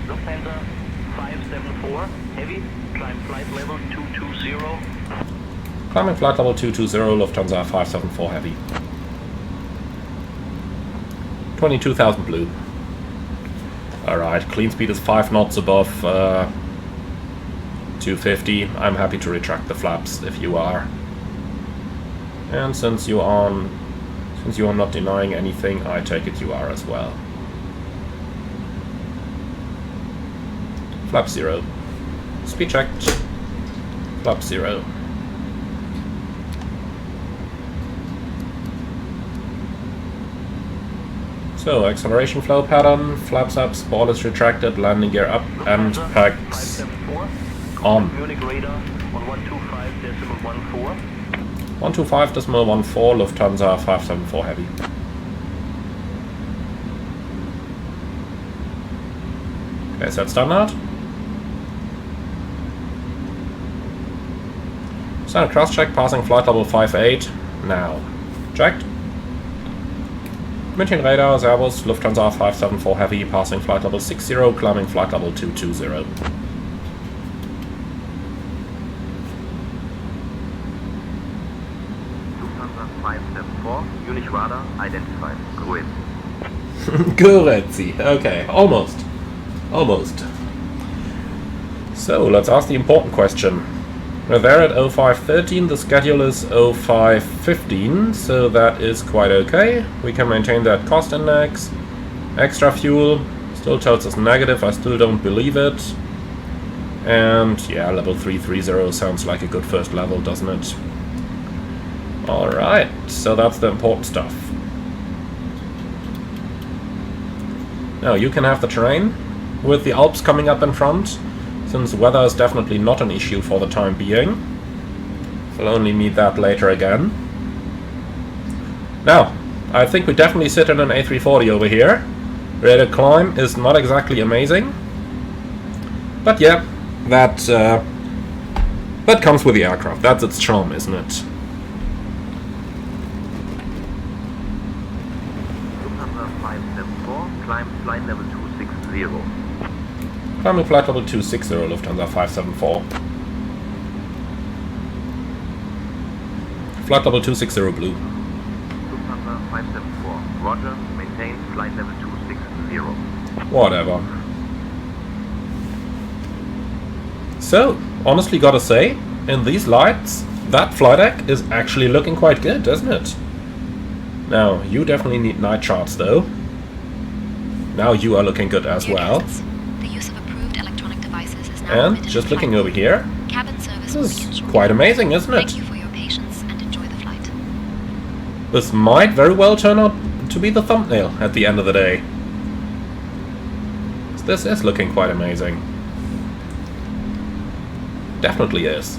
G: Lufthansa 574, heavy, climb flight level 220.
A: Climbing flight level 220, Lufthansa 574 heavy. 22,000 blue. Alright, clean speed is 5 knots above 250. I'm happy to retract the flaps if you are. And since you're on Since you are not denying anything, I take it you are as well. Flap 0. Speed checked. Flap 0. So, acceleration flow pattern, flaps up, spoilers retracted, landing gear up, and packs on.
G: Munich radar on 125.14.
A: 125.14, Lufthansa 574 heavy. Okay, set standard. Standard cross check, passing flight level 58. Now. Checked. München radar, Airbus, Lufthansa 574 heavy, passing flight level 60, climbing flight level 220.
D: Lufthansa 574, Munich radar identified. Grün.
A: Grüezi. Okay, almost. Almost. So, let's ask the important question. We're there at 0513, the schedule is 0515, so that is quite okay. We can maintain that cost index. Extra fuel still tells us negative, I still don't believe it. And yeah, level 330 sounds like a good first level, doesn't it? Alright, so that's the important stuff. Now you can have the terrain, with the Alps coming up in front. Since weather is definitely not an issue for the time being. We'll only need that later again. Now, I think we definitely sit in an A340 over here. Rate of climb is not exactly amazing. But yeah, that comes with the aircraft. That's its charm, isn't it?
D: Lufthansa 574, climb flight level 260.
A: Climbing flight level 260, Lufthansa 574. Flight level 260 blue.
D: Lufthansa 574, roger, maintain flight level 260.
A: Whatever. So, honestly gotta say, in these lights, that flight deck is actually looking quite good, doesn't it? Now, you definitely need night charts though. Now you are looking good as well. And just looking over here, this is quite amazing, isn't it?
C: Thank you for your patience and enjoy the flight.
A: This might very well turn out to be the thumbnail at the end of the day. This is looking quite amazing. Definitely is.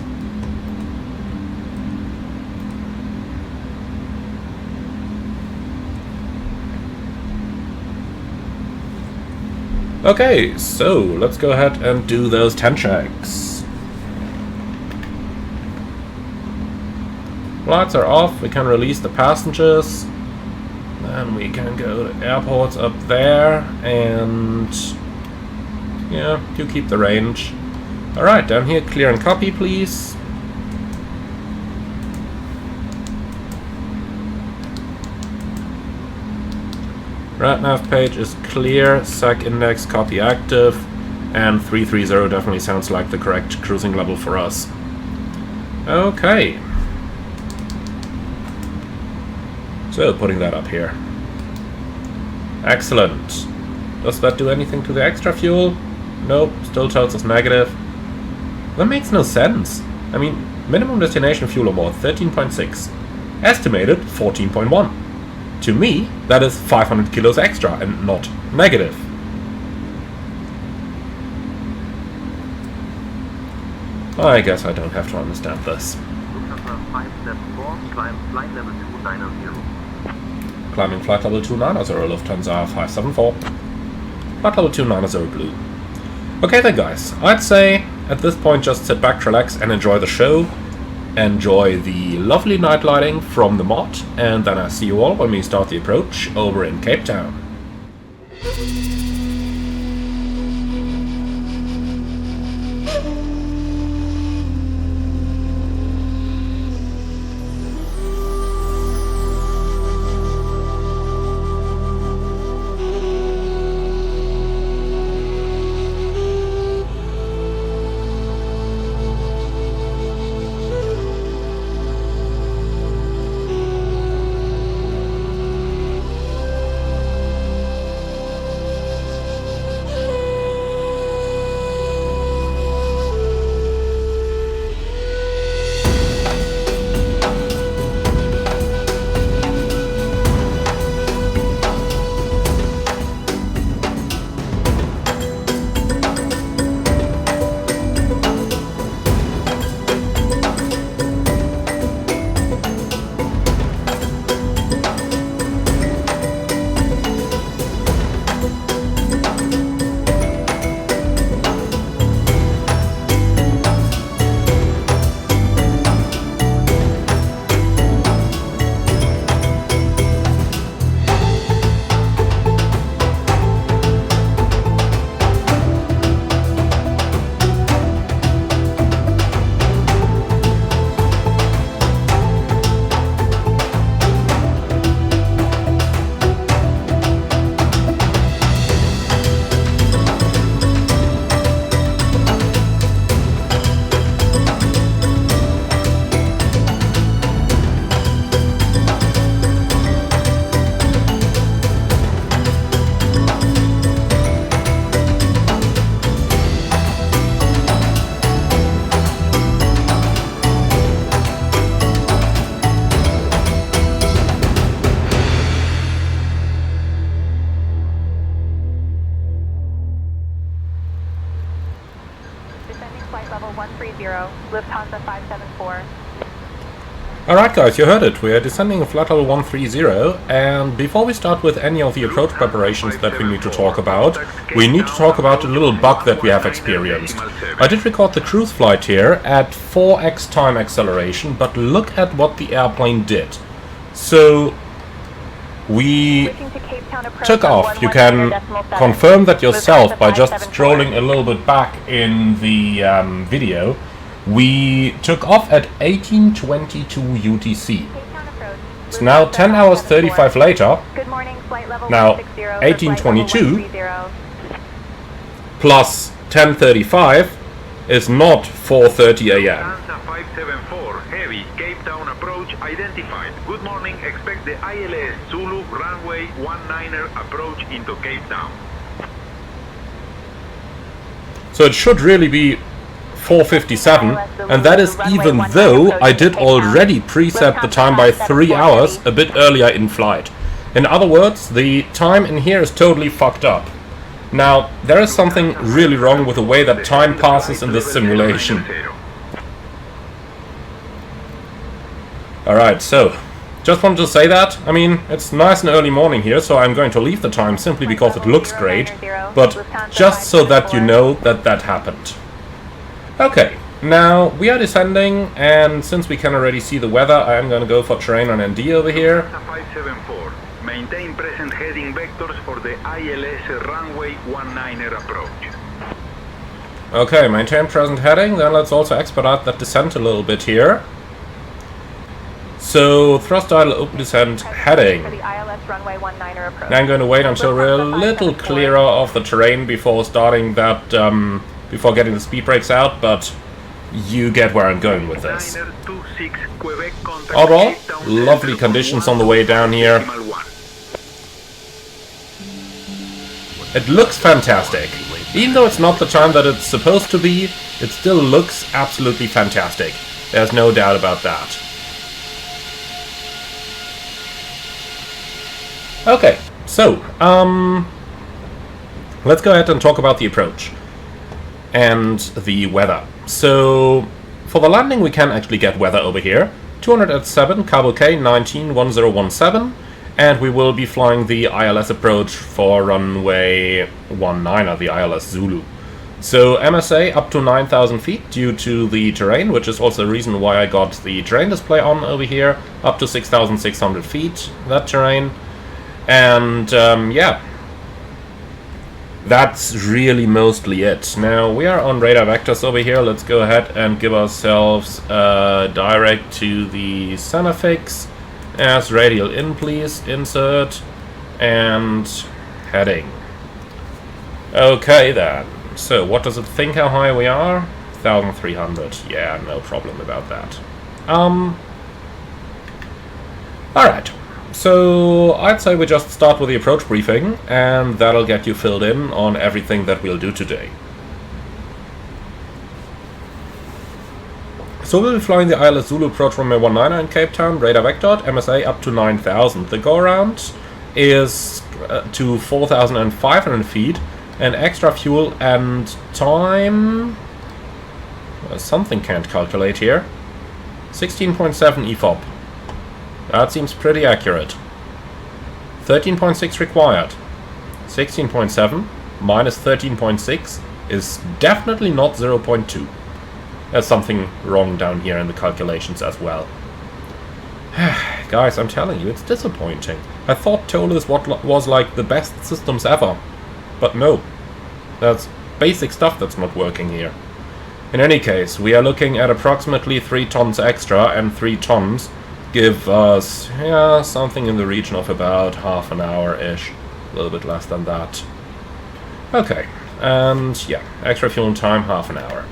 A: Okay, so let's go ahead and do those 10 checks. Lights are off, we can release the passengers. Then we can go to airports up there, and yeah, you keep the range. Alright, down here, clear and copy, please. RadNav page is clear, SAC index copy active, and 330 definitely sounds like the correct cruising level for us. Okay. So, putting that up here. Excellent. Does that do anything to the extra fuel? Nope, still tells us negative. That makes no sense. I mean, minimum destination fuel aboard 13.6. Estimated 14.1. To me, that is 500 kilos extra and not negative. I guess I don't have to understand this.
D: Lufthansa 574, climb flight level 290.
A: Climbing flight level 290, Lufthansa 574. Flight level 290 blue. Okay then guys, I'd say at this point just sit back, relax and enjoy the show. Enjoy the lovely night lighting from the mod, and then I see you all when we start the approach over in Cape Town.
H: Lufthansa 574.
A: Alright guys, you heard it. We are descending Throttle 130, and before we start with any of the approach preparations that we need to talk about, we need to talk about a little bug that we have experienced. I did record the cruise flight here at 4x time acceleration, but look at what the airplane did. So, we took off. You can confirm that yourself by just scrolling a little bit back in the video. We took off at 18:22 UTC. It's now 10 hours 35 later. Now 18:22 plus 10:35 is not 4:30 AM.
D: Lufthansa 574, heavy, Cape Town approach identified. Good morning, expect the ILS Zulu runway 19er approach into Cape Town.
A: So it should really be 4:57, and that is even though I did already preset the time by 3 hours a bit earlier in flight. In other words, the time in here is totally fucked up. Now, there is something really wrong with the way that time passes in this simulation. Alright, so, just wanted to say that. I mean, it's nice and early morning here, so I'm going to leave the time simply because it looks great, but just so that you know that that happened. Okay, now we are descending, and since we can already see the weather, I am going to go for terrain on ND over here.
D: 574, maintain present heading vectors for the ILS runway 19er approach.
A: Okay, maintain present heading, then let's also expedite that descent a little bit here. So, thrust idle open descent heading. Now I'm going to wait until we're a little clearer of the terrain before starting that, before getting the speed brakes out, but you get where I'm going with this. Overall, lovely conditions on the way down here. It looks fantastic. Even though it's not the time that it's supposed to be, it still looks absolutely fantastic. There's no doubt about that. Okay, so, let's go ahead and talk about the approach and the weather. So, for the landing we can actually get weather over here. 200 at 7, Cabo K 191017, and we will be flying the ILS approach for runway 19er, the ILS Zulu. So MSA up to 9,000 feet due to the terrain, which is also the reason why I got the terrain display on over here, up to 6,600 feet, that terrain. And yeah, that's really mostly it. Now we are on radar vectors over here. Let's go ahead and give ourselves direct to the center fix as radial in, please. Insert and heading. Okay then. So what does it think how high we are? 1,300. Yeah, no problem about that. Alright. So, I'd say we just start with the approach briefing, and that'll get you filled in on everything that we'll do today. So we'll be flying the ILS Zulu approach runway 19er in Cape Town, radar vectored, MSA up to 9,000. The go-around is to 4,500 feet, and extra fuel and time... something can't calculate here. 16.7 EFOP. That seems pretty accurate. 13.6 required. 16.7 minus 13.6 is definitely not 0.2. There's something wrong down here in the calculations as well. Guys, I'm telling you, it's disappointing. I thought ToLiss was like the best systems ever. But no. That's basic stuff that's not working here. In any case, we are looking at approximately 3 tons extra, and 3 tons give us, yeah, something in the region of about half an hour-ish. A little bit less than that. Okay, and yeah, extra fuel time, half an hour.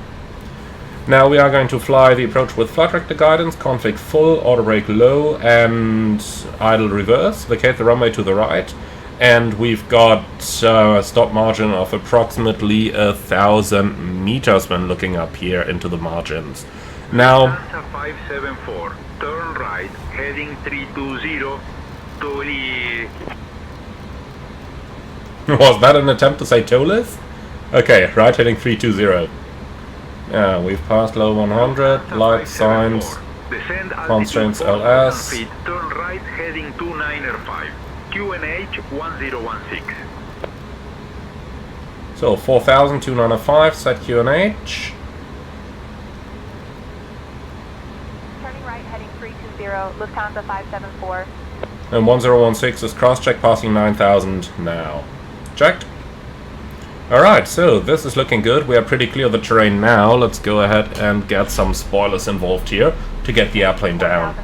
A: Now we are going to fly the approach with flight director guidance, config full, auto brake low, and idle reverse, vacate the runway to the right, and we've got a stop margin of approximately 1,000 meters when looking up here into the margins. Now,
D: 574, turn right, heading 320, ToLiss.
A: Was that an attempt to say ToLiss? Okay, right heading 320. Yeah, we've passed low 100, light signs,
D: Descend
A: constraints
D: altitude 4,000
A: LS.
D: feet, turn right heading 295, QNH 1016.
A: So 4,295, set QNH.
H: Turning right heading 320, Lufthansa 574.
A: And 1016 is cross-check, passing 9,000 now. Checked. Alright, so this is looking good. We are pretty clear of the terrain now. Let's go ahead and get some spoilers involved here to get the airplane down.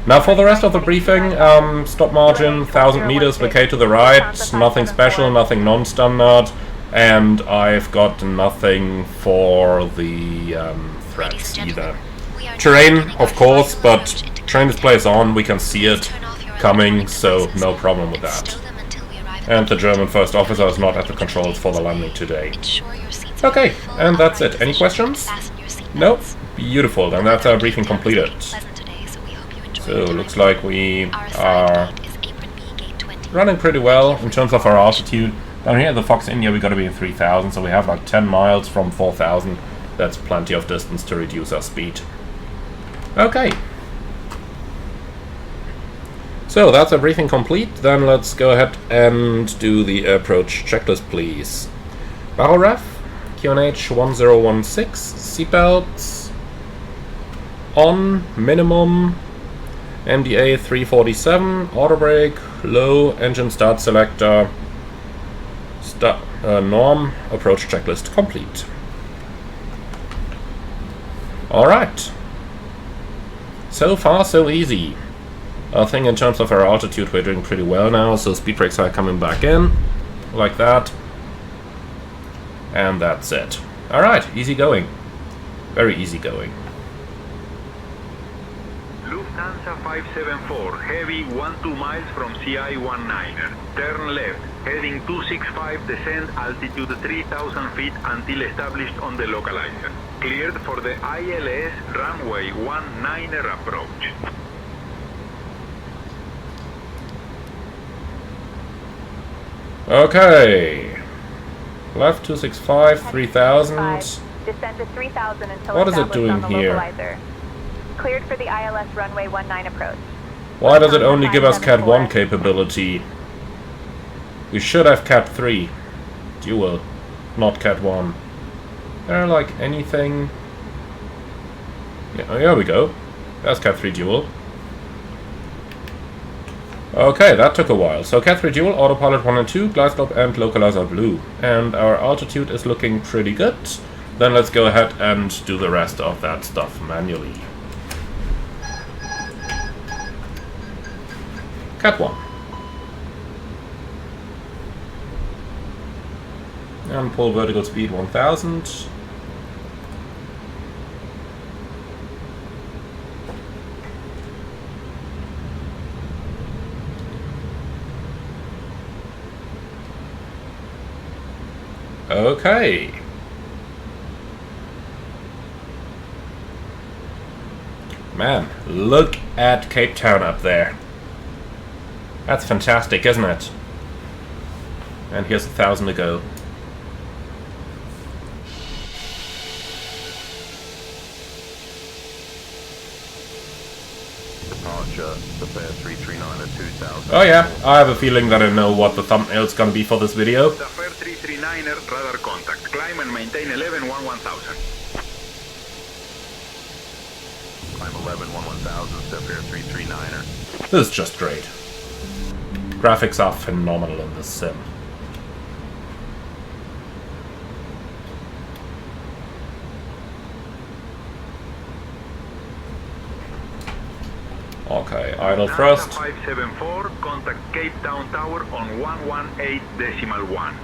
A: Now for the rest of the briefing, stop margin, 1,000 meters, vacate to the right, nothing special, nothing non-standard, and I've got nothing for the threats either. Terrain, of course, but train display is on, we can see it coming, so no problem with that. And the German first officer is not at the controls for the landing today. Okay, and that's it. Any questions? Nope. Beautiful, then that's our briefing completed. So, looks like we are running pretty well in terms of our altitude. Down here at the Fox India we gotta be at 3,000, so we have like 10 miles from 4,000. That's plenty of distance to reduce our speed. Okay. So that's everything complete. Then let's go ahead and do the approach checklist, please. Barrel ref, QNH 1016, seatbelts on, minimum, MDA 347, auto brake, low, engine start selector, norm, approach checklist complete. Alright. So far, so easy. I think in terms of our altitude we're doing pretty well now, so speed brakes are coming back in, like that. And that's it. Alright, easy going. Very easy going.
D: Lufthansa 574, heavy 12 miles from CI-19. Turn left, heading 265, descend altitude 3,000 feet until established on the localizer. Cleared for the ILS runway 19 approach.
A: Okay. Left 265, 3,000.
H: Descend to 3,000 until
A: What is it
H: established
A: doing
H: on the
A: here?
H: localizer. Cleared for the ILS runway 19 approach.
A: Why does it only give us Cat 1 capability? We should have Cat 3. Dual, not Cat 1. There like anything? Yeah, oh, here we go. That's Cat 3 dual. Okay, that took a while. So Cat 3 dual, autopilot 1 and 2, glide slope and localizer blue. And our altitude is looking pretty good. Then let's go ahead and do the rest of that stuff manually. Cat 1. And pull vertical speed 1000. Okay. Man, look at Cape Town up there. That's fantastic, isn't it? And here's 1,000 to go.
B: Departure, the Bear 339 at 2,000.
A: Oh yeah, I have a feeling that I know what the thumbnail's gonna be for this video.
D: The Bear 339er radar contact. Climb and maintain 11-1-1000.
B: Climb 11-1-1000, step Bear 339er.
A: This is just great. Graphics are phenomenal in this sim. Okay, idle thrust.
D: 574, contact Cape Town Tower on 118.1.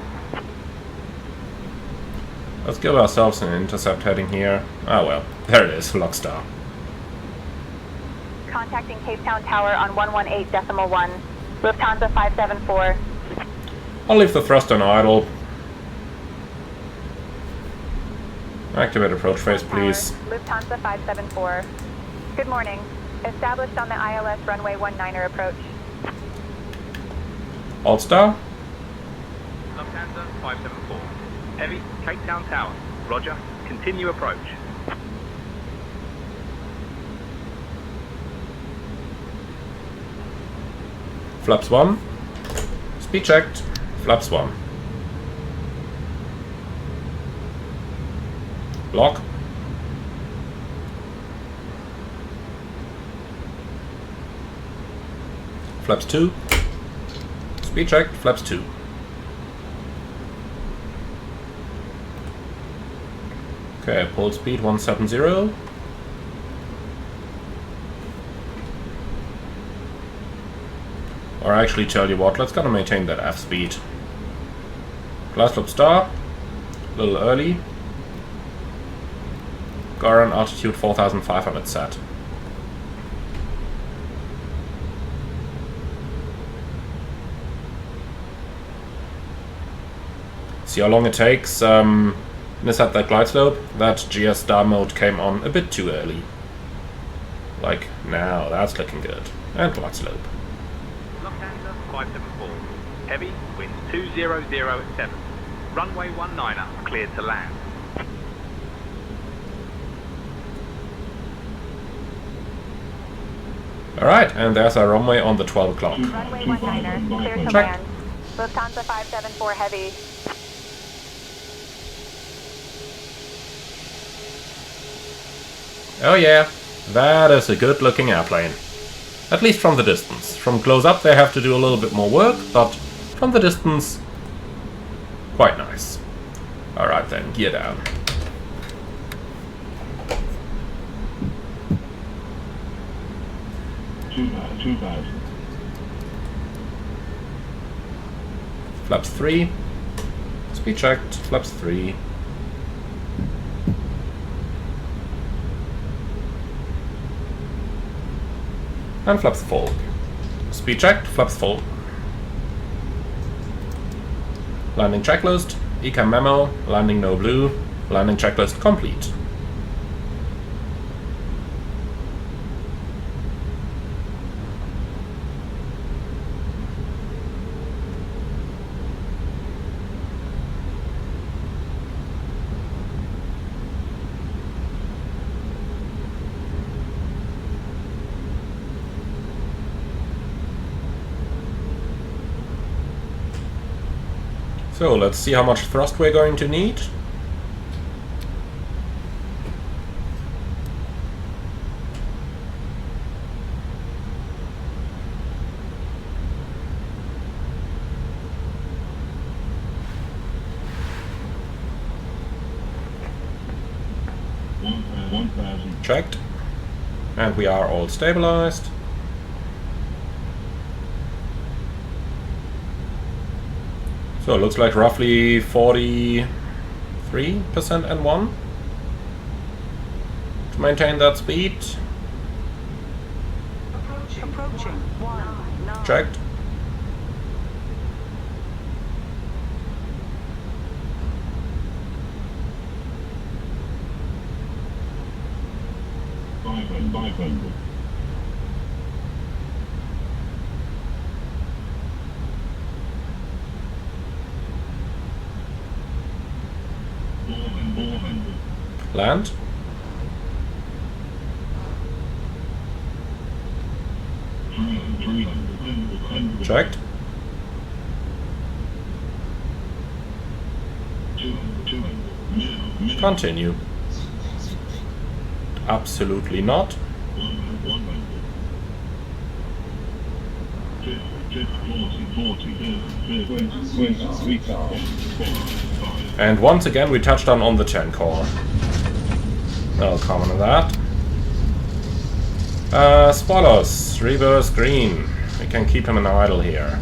A: Let's give ourselves an intercept heading here. Ah well, there it is, Lockstar.
H: Contacting Cape Town Tower on 118.1. Lufthansa 574.
A: I'll leave the thrust on idle. Activate approach phase, please.
H: Lufthansa 574. Good morning. Established on the ILS runway 19er approach.
A: Alt star.
I: Lufthansa 574. Heavy, Cape Town Tower. Roger.
D: Continue approach.
A: Flaps 1. Speed checked. Flaps 1. Lock. Flaps 2. Speed checked. Flaps 2. Okay, pull speed 170. Or actually, tell you what, let's gotta maintain that F speed. Glass flip start. A little early. Current altitude 4,500 set. See how long it takes. This had that glide slope. That GS star mode came on a bit too early. Like, now that's looking good. And glide slope.
D: Lufthansa 574. Heavy, winds 200 at 7. Runway 19, cleared to land.
A: Alright, and there's our runway on the 12 o'clock.
H: Runway 19, clear to
A: Check.
H: land. Lufthansa 574 Heavy.
A: Oh yeah, that is a good looking airplane. At least from the distance. From close up they have to do a little bit more work, but from the distance, quite nice. Alright then, gear down. Flaps 3. Speed checked. Flaps 3. And flaps full. Speed checked. Flaps full. Landing checklist. ECAM memo. Landing no blue. Landing checklist complete. So let's see how much thrust we're going to need. Checked. And we are all stabilized. So it looks like roughly 43% N1 to maintain that speed.
F: Approaching.
A: Checked. Land. Checked. Continue. Absolutely not. And once again we touched down on the 10 core. I'll comment on that. Spoilers, reverse green. We can keep him in idle here.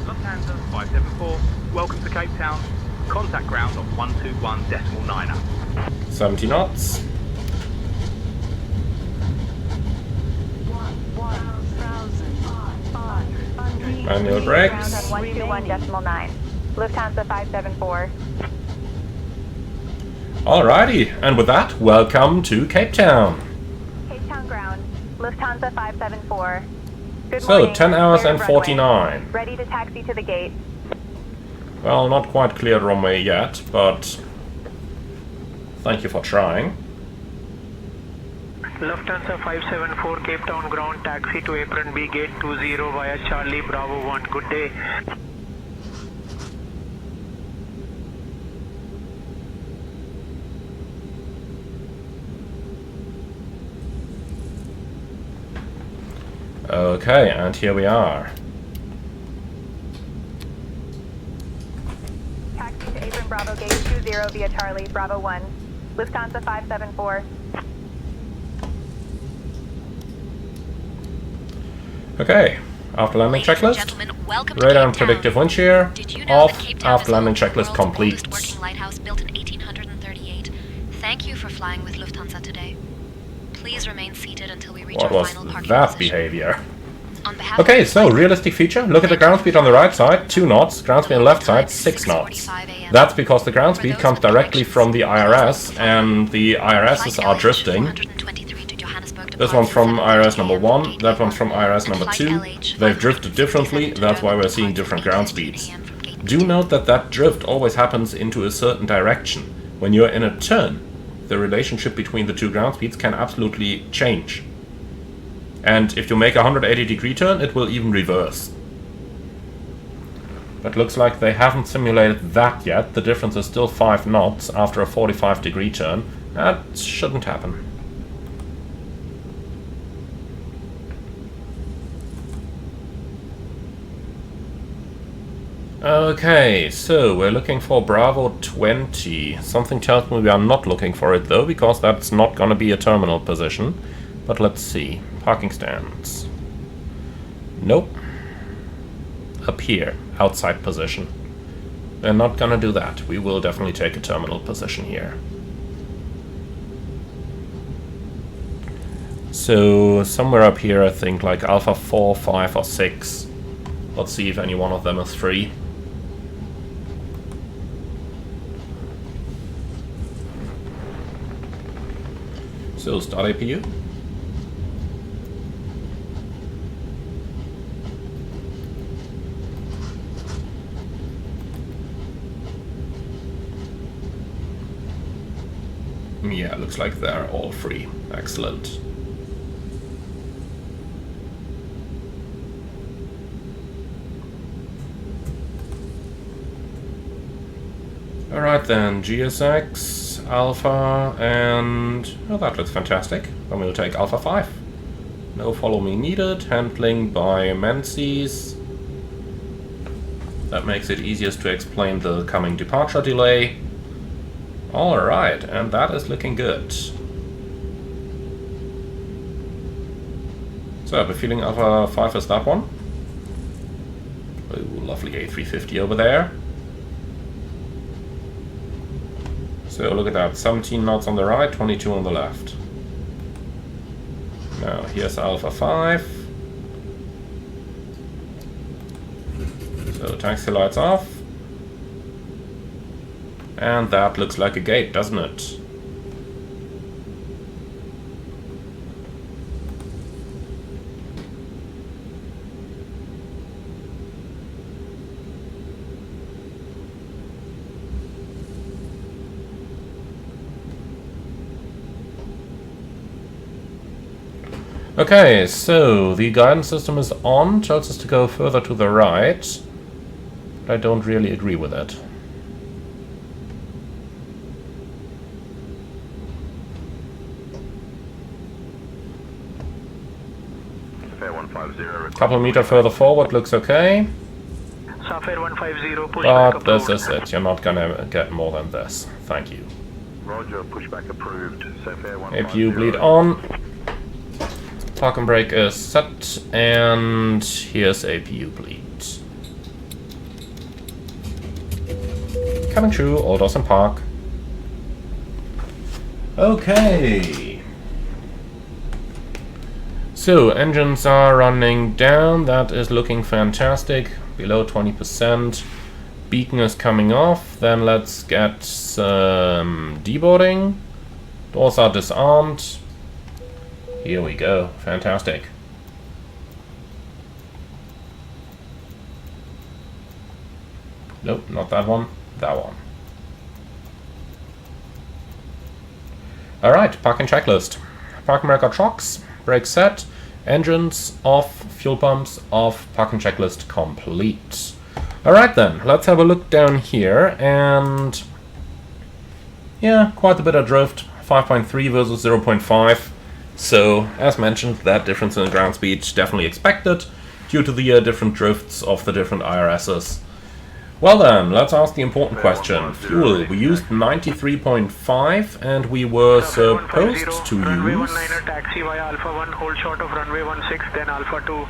D: Lufthansa 574, welcome to Cape Town. Contact ground on 121.9.
A: 70 knots. Manual brakes.
H: Ground on 121.9. Lufthansa 574.
A: Alrighty, and with that, welcome to Cape Town.
H: Cape Town ground. Lufthansa 574. Good
A: So,
H: morning.
A: 10 hours
H: Clear
A: and
H: runway.
A: 49.
H: Ready to taxi to the gate.
A: Well, not quite clear runway yet, but thank you for trying.
I: Lufthansa 574 Cape Town ground taxi to apron B gate 20 via Charlie Bravo 1. Good day.
A: Okay, and here we are.
H: Taxi to apron Bravo gate 20 via Charlie Bravo 1. Lufthansa 574.
A: Okay, after landing
C: Ladies and
A: checklist.
C: gentlemen, welcome to
A: Radar and
C: Cape Town.
A: predictive wind shear.
C: Did you know that
A: Off
C: Cape Town
A: after
C: is
A: landing
C: home to the
A: checklist
C: world's
A: complete.
C: oldest working lighthouse built in 1838? Thank you for flying with Lufthansa today. Please remain seated until we reach
A: What
C: our
A: was
C: final parking
A: that
C: position.
A: behavior?
C: On behalf
A: Okay,
C: of
A: so realistic feature. Look at the ground speed on the right side, 2 knots. Ground speed on the left side, 6 knots. That's because the ground speed comes directly from the IRS, and the IRSs are drifting. This one's from IRS number 1, that one's from IRS number 2. They've drifted differently, that's why we're seeing different ground speeds. Do note that that drift always happens into a certain direction. When you're in a turn, the relationship between the two ground speeds can absolutely change. And if you make a 180-degree turn, it will even reverse. But looks like they haven't simulated that yet. The difference is still 5 knots after a 45-degree turn. That shouldn't happen. Okay, so we're looking for Bravo 20. Something tells me we are not looking for it though, because that's not gonna be a terminal position. But let's see. Parking stands. Nope. Up here, outside position. We're not gonna do that. We will definitely take a terminal position here. So somewhere up here I think like Alpha 4, 5 or 6. Let's see if any one of them is free. So start APU. Yeah, looks like they're all free. Excellent. Alright then, GSX, Alpha, and... oh, that looks fantastic. Then we'll take Alpha 5. No follow me needed. Handling by Menzies. That makes it easiest to explain the coming departure delay. Alright, and that is looking good. So I have a feeling Alpha 5 is that one. Oh, lovely A350 over there. So look at that, 17 knots on the right, 22 on the left. Now here's Alpha 5. So taxi lights off. And that looks like a gate, doesn't it? Okay, so the guidance system is on, tells us to go further to the right, but I don't really agree with it. Couple meter further forward looks okay,
I: Sapphire 150, push
A: but
I: back
A: this
I: approved.
A: is it. You're not gonna get more than this. Thank you.
B: Roger, pushback approved. Sapphire
A: APU bleed on. Park and brake is set, and here's APU bleed. Coming through, all doors and park. Okay. So, engines are running down, that is looking fantastic, below 20%. Beacon is coming off, then let's get some deboarding. Doors are disarmed. Here we go, fantastic. Nope, not that one. That one. Alright, parking checklist. Parking record shocks, brake set, engines off, fuel pumps off, parking checklist complete. Alright then, let's have a look down here, and yeah, quite a bit of drift, 5.3 versus 0.5. So, as mentioned, that difference in ground speed definitely expected due to the different drifts of the different IRSs. Well then, let's ask the important question. Fuel, we used 93.5 and we were supposed to
I: runway
A: use
I: 19er taxi via Alpha 1, hold short of runway 16, then Alpha 2.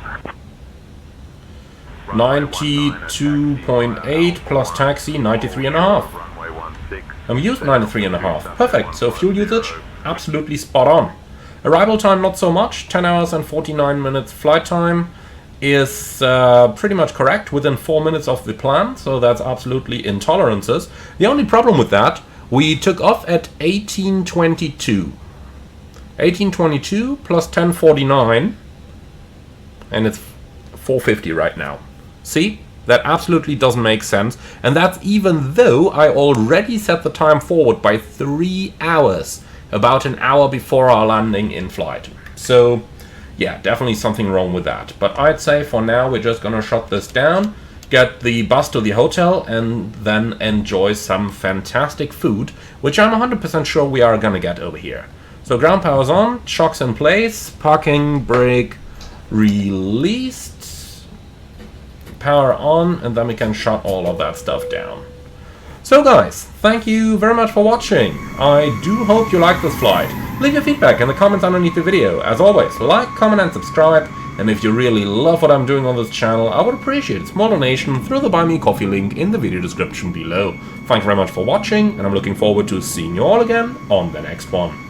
A: 92.8 plus taxi, 93.5. And we used 93.5. Perfect, so fuel usage, absolutely spot on. Arrival time, not so much, 10 hours and 49 minutes flight time is pretty much correct, within 4 minutes of the plan, so that's absolutely in tolerances. The only problem with that, we took off at 1822. 1822 plus 1049, and it's 450 right now. See? That absolutely doesn't make sense, and that's even though I already set the time forward by 3 hours, about an hour before our landing in flight. So yeah, definitely something wrong with that. But I'd say for now we're just gonna shut this down, get the bus to the hotel, and then enjoy some fantastic food, which I'm 100% sure we are gonna get over here. So ground power's on, shocks in place, parking brake released, power on, and then we can shut all of that stuff down. So guys, thank you very much for watching. I do hope you liked this flight. Leave your feedback in the comments underneath the video. As always, like, comment and subscribe. And if you really love what I'm doing on this channel, I would appreciate a small donation through the Buy Me Coffee link in the video description below. Thank you very much for watching, and I'm looking forward to seeing you all again on the next one.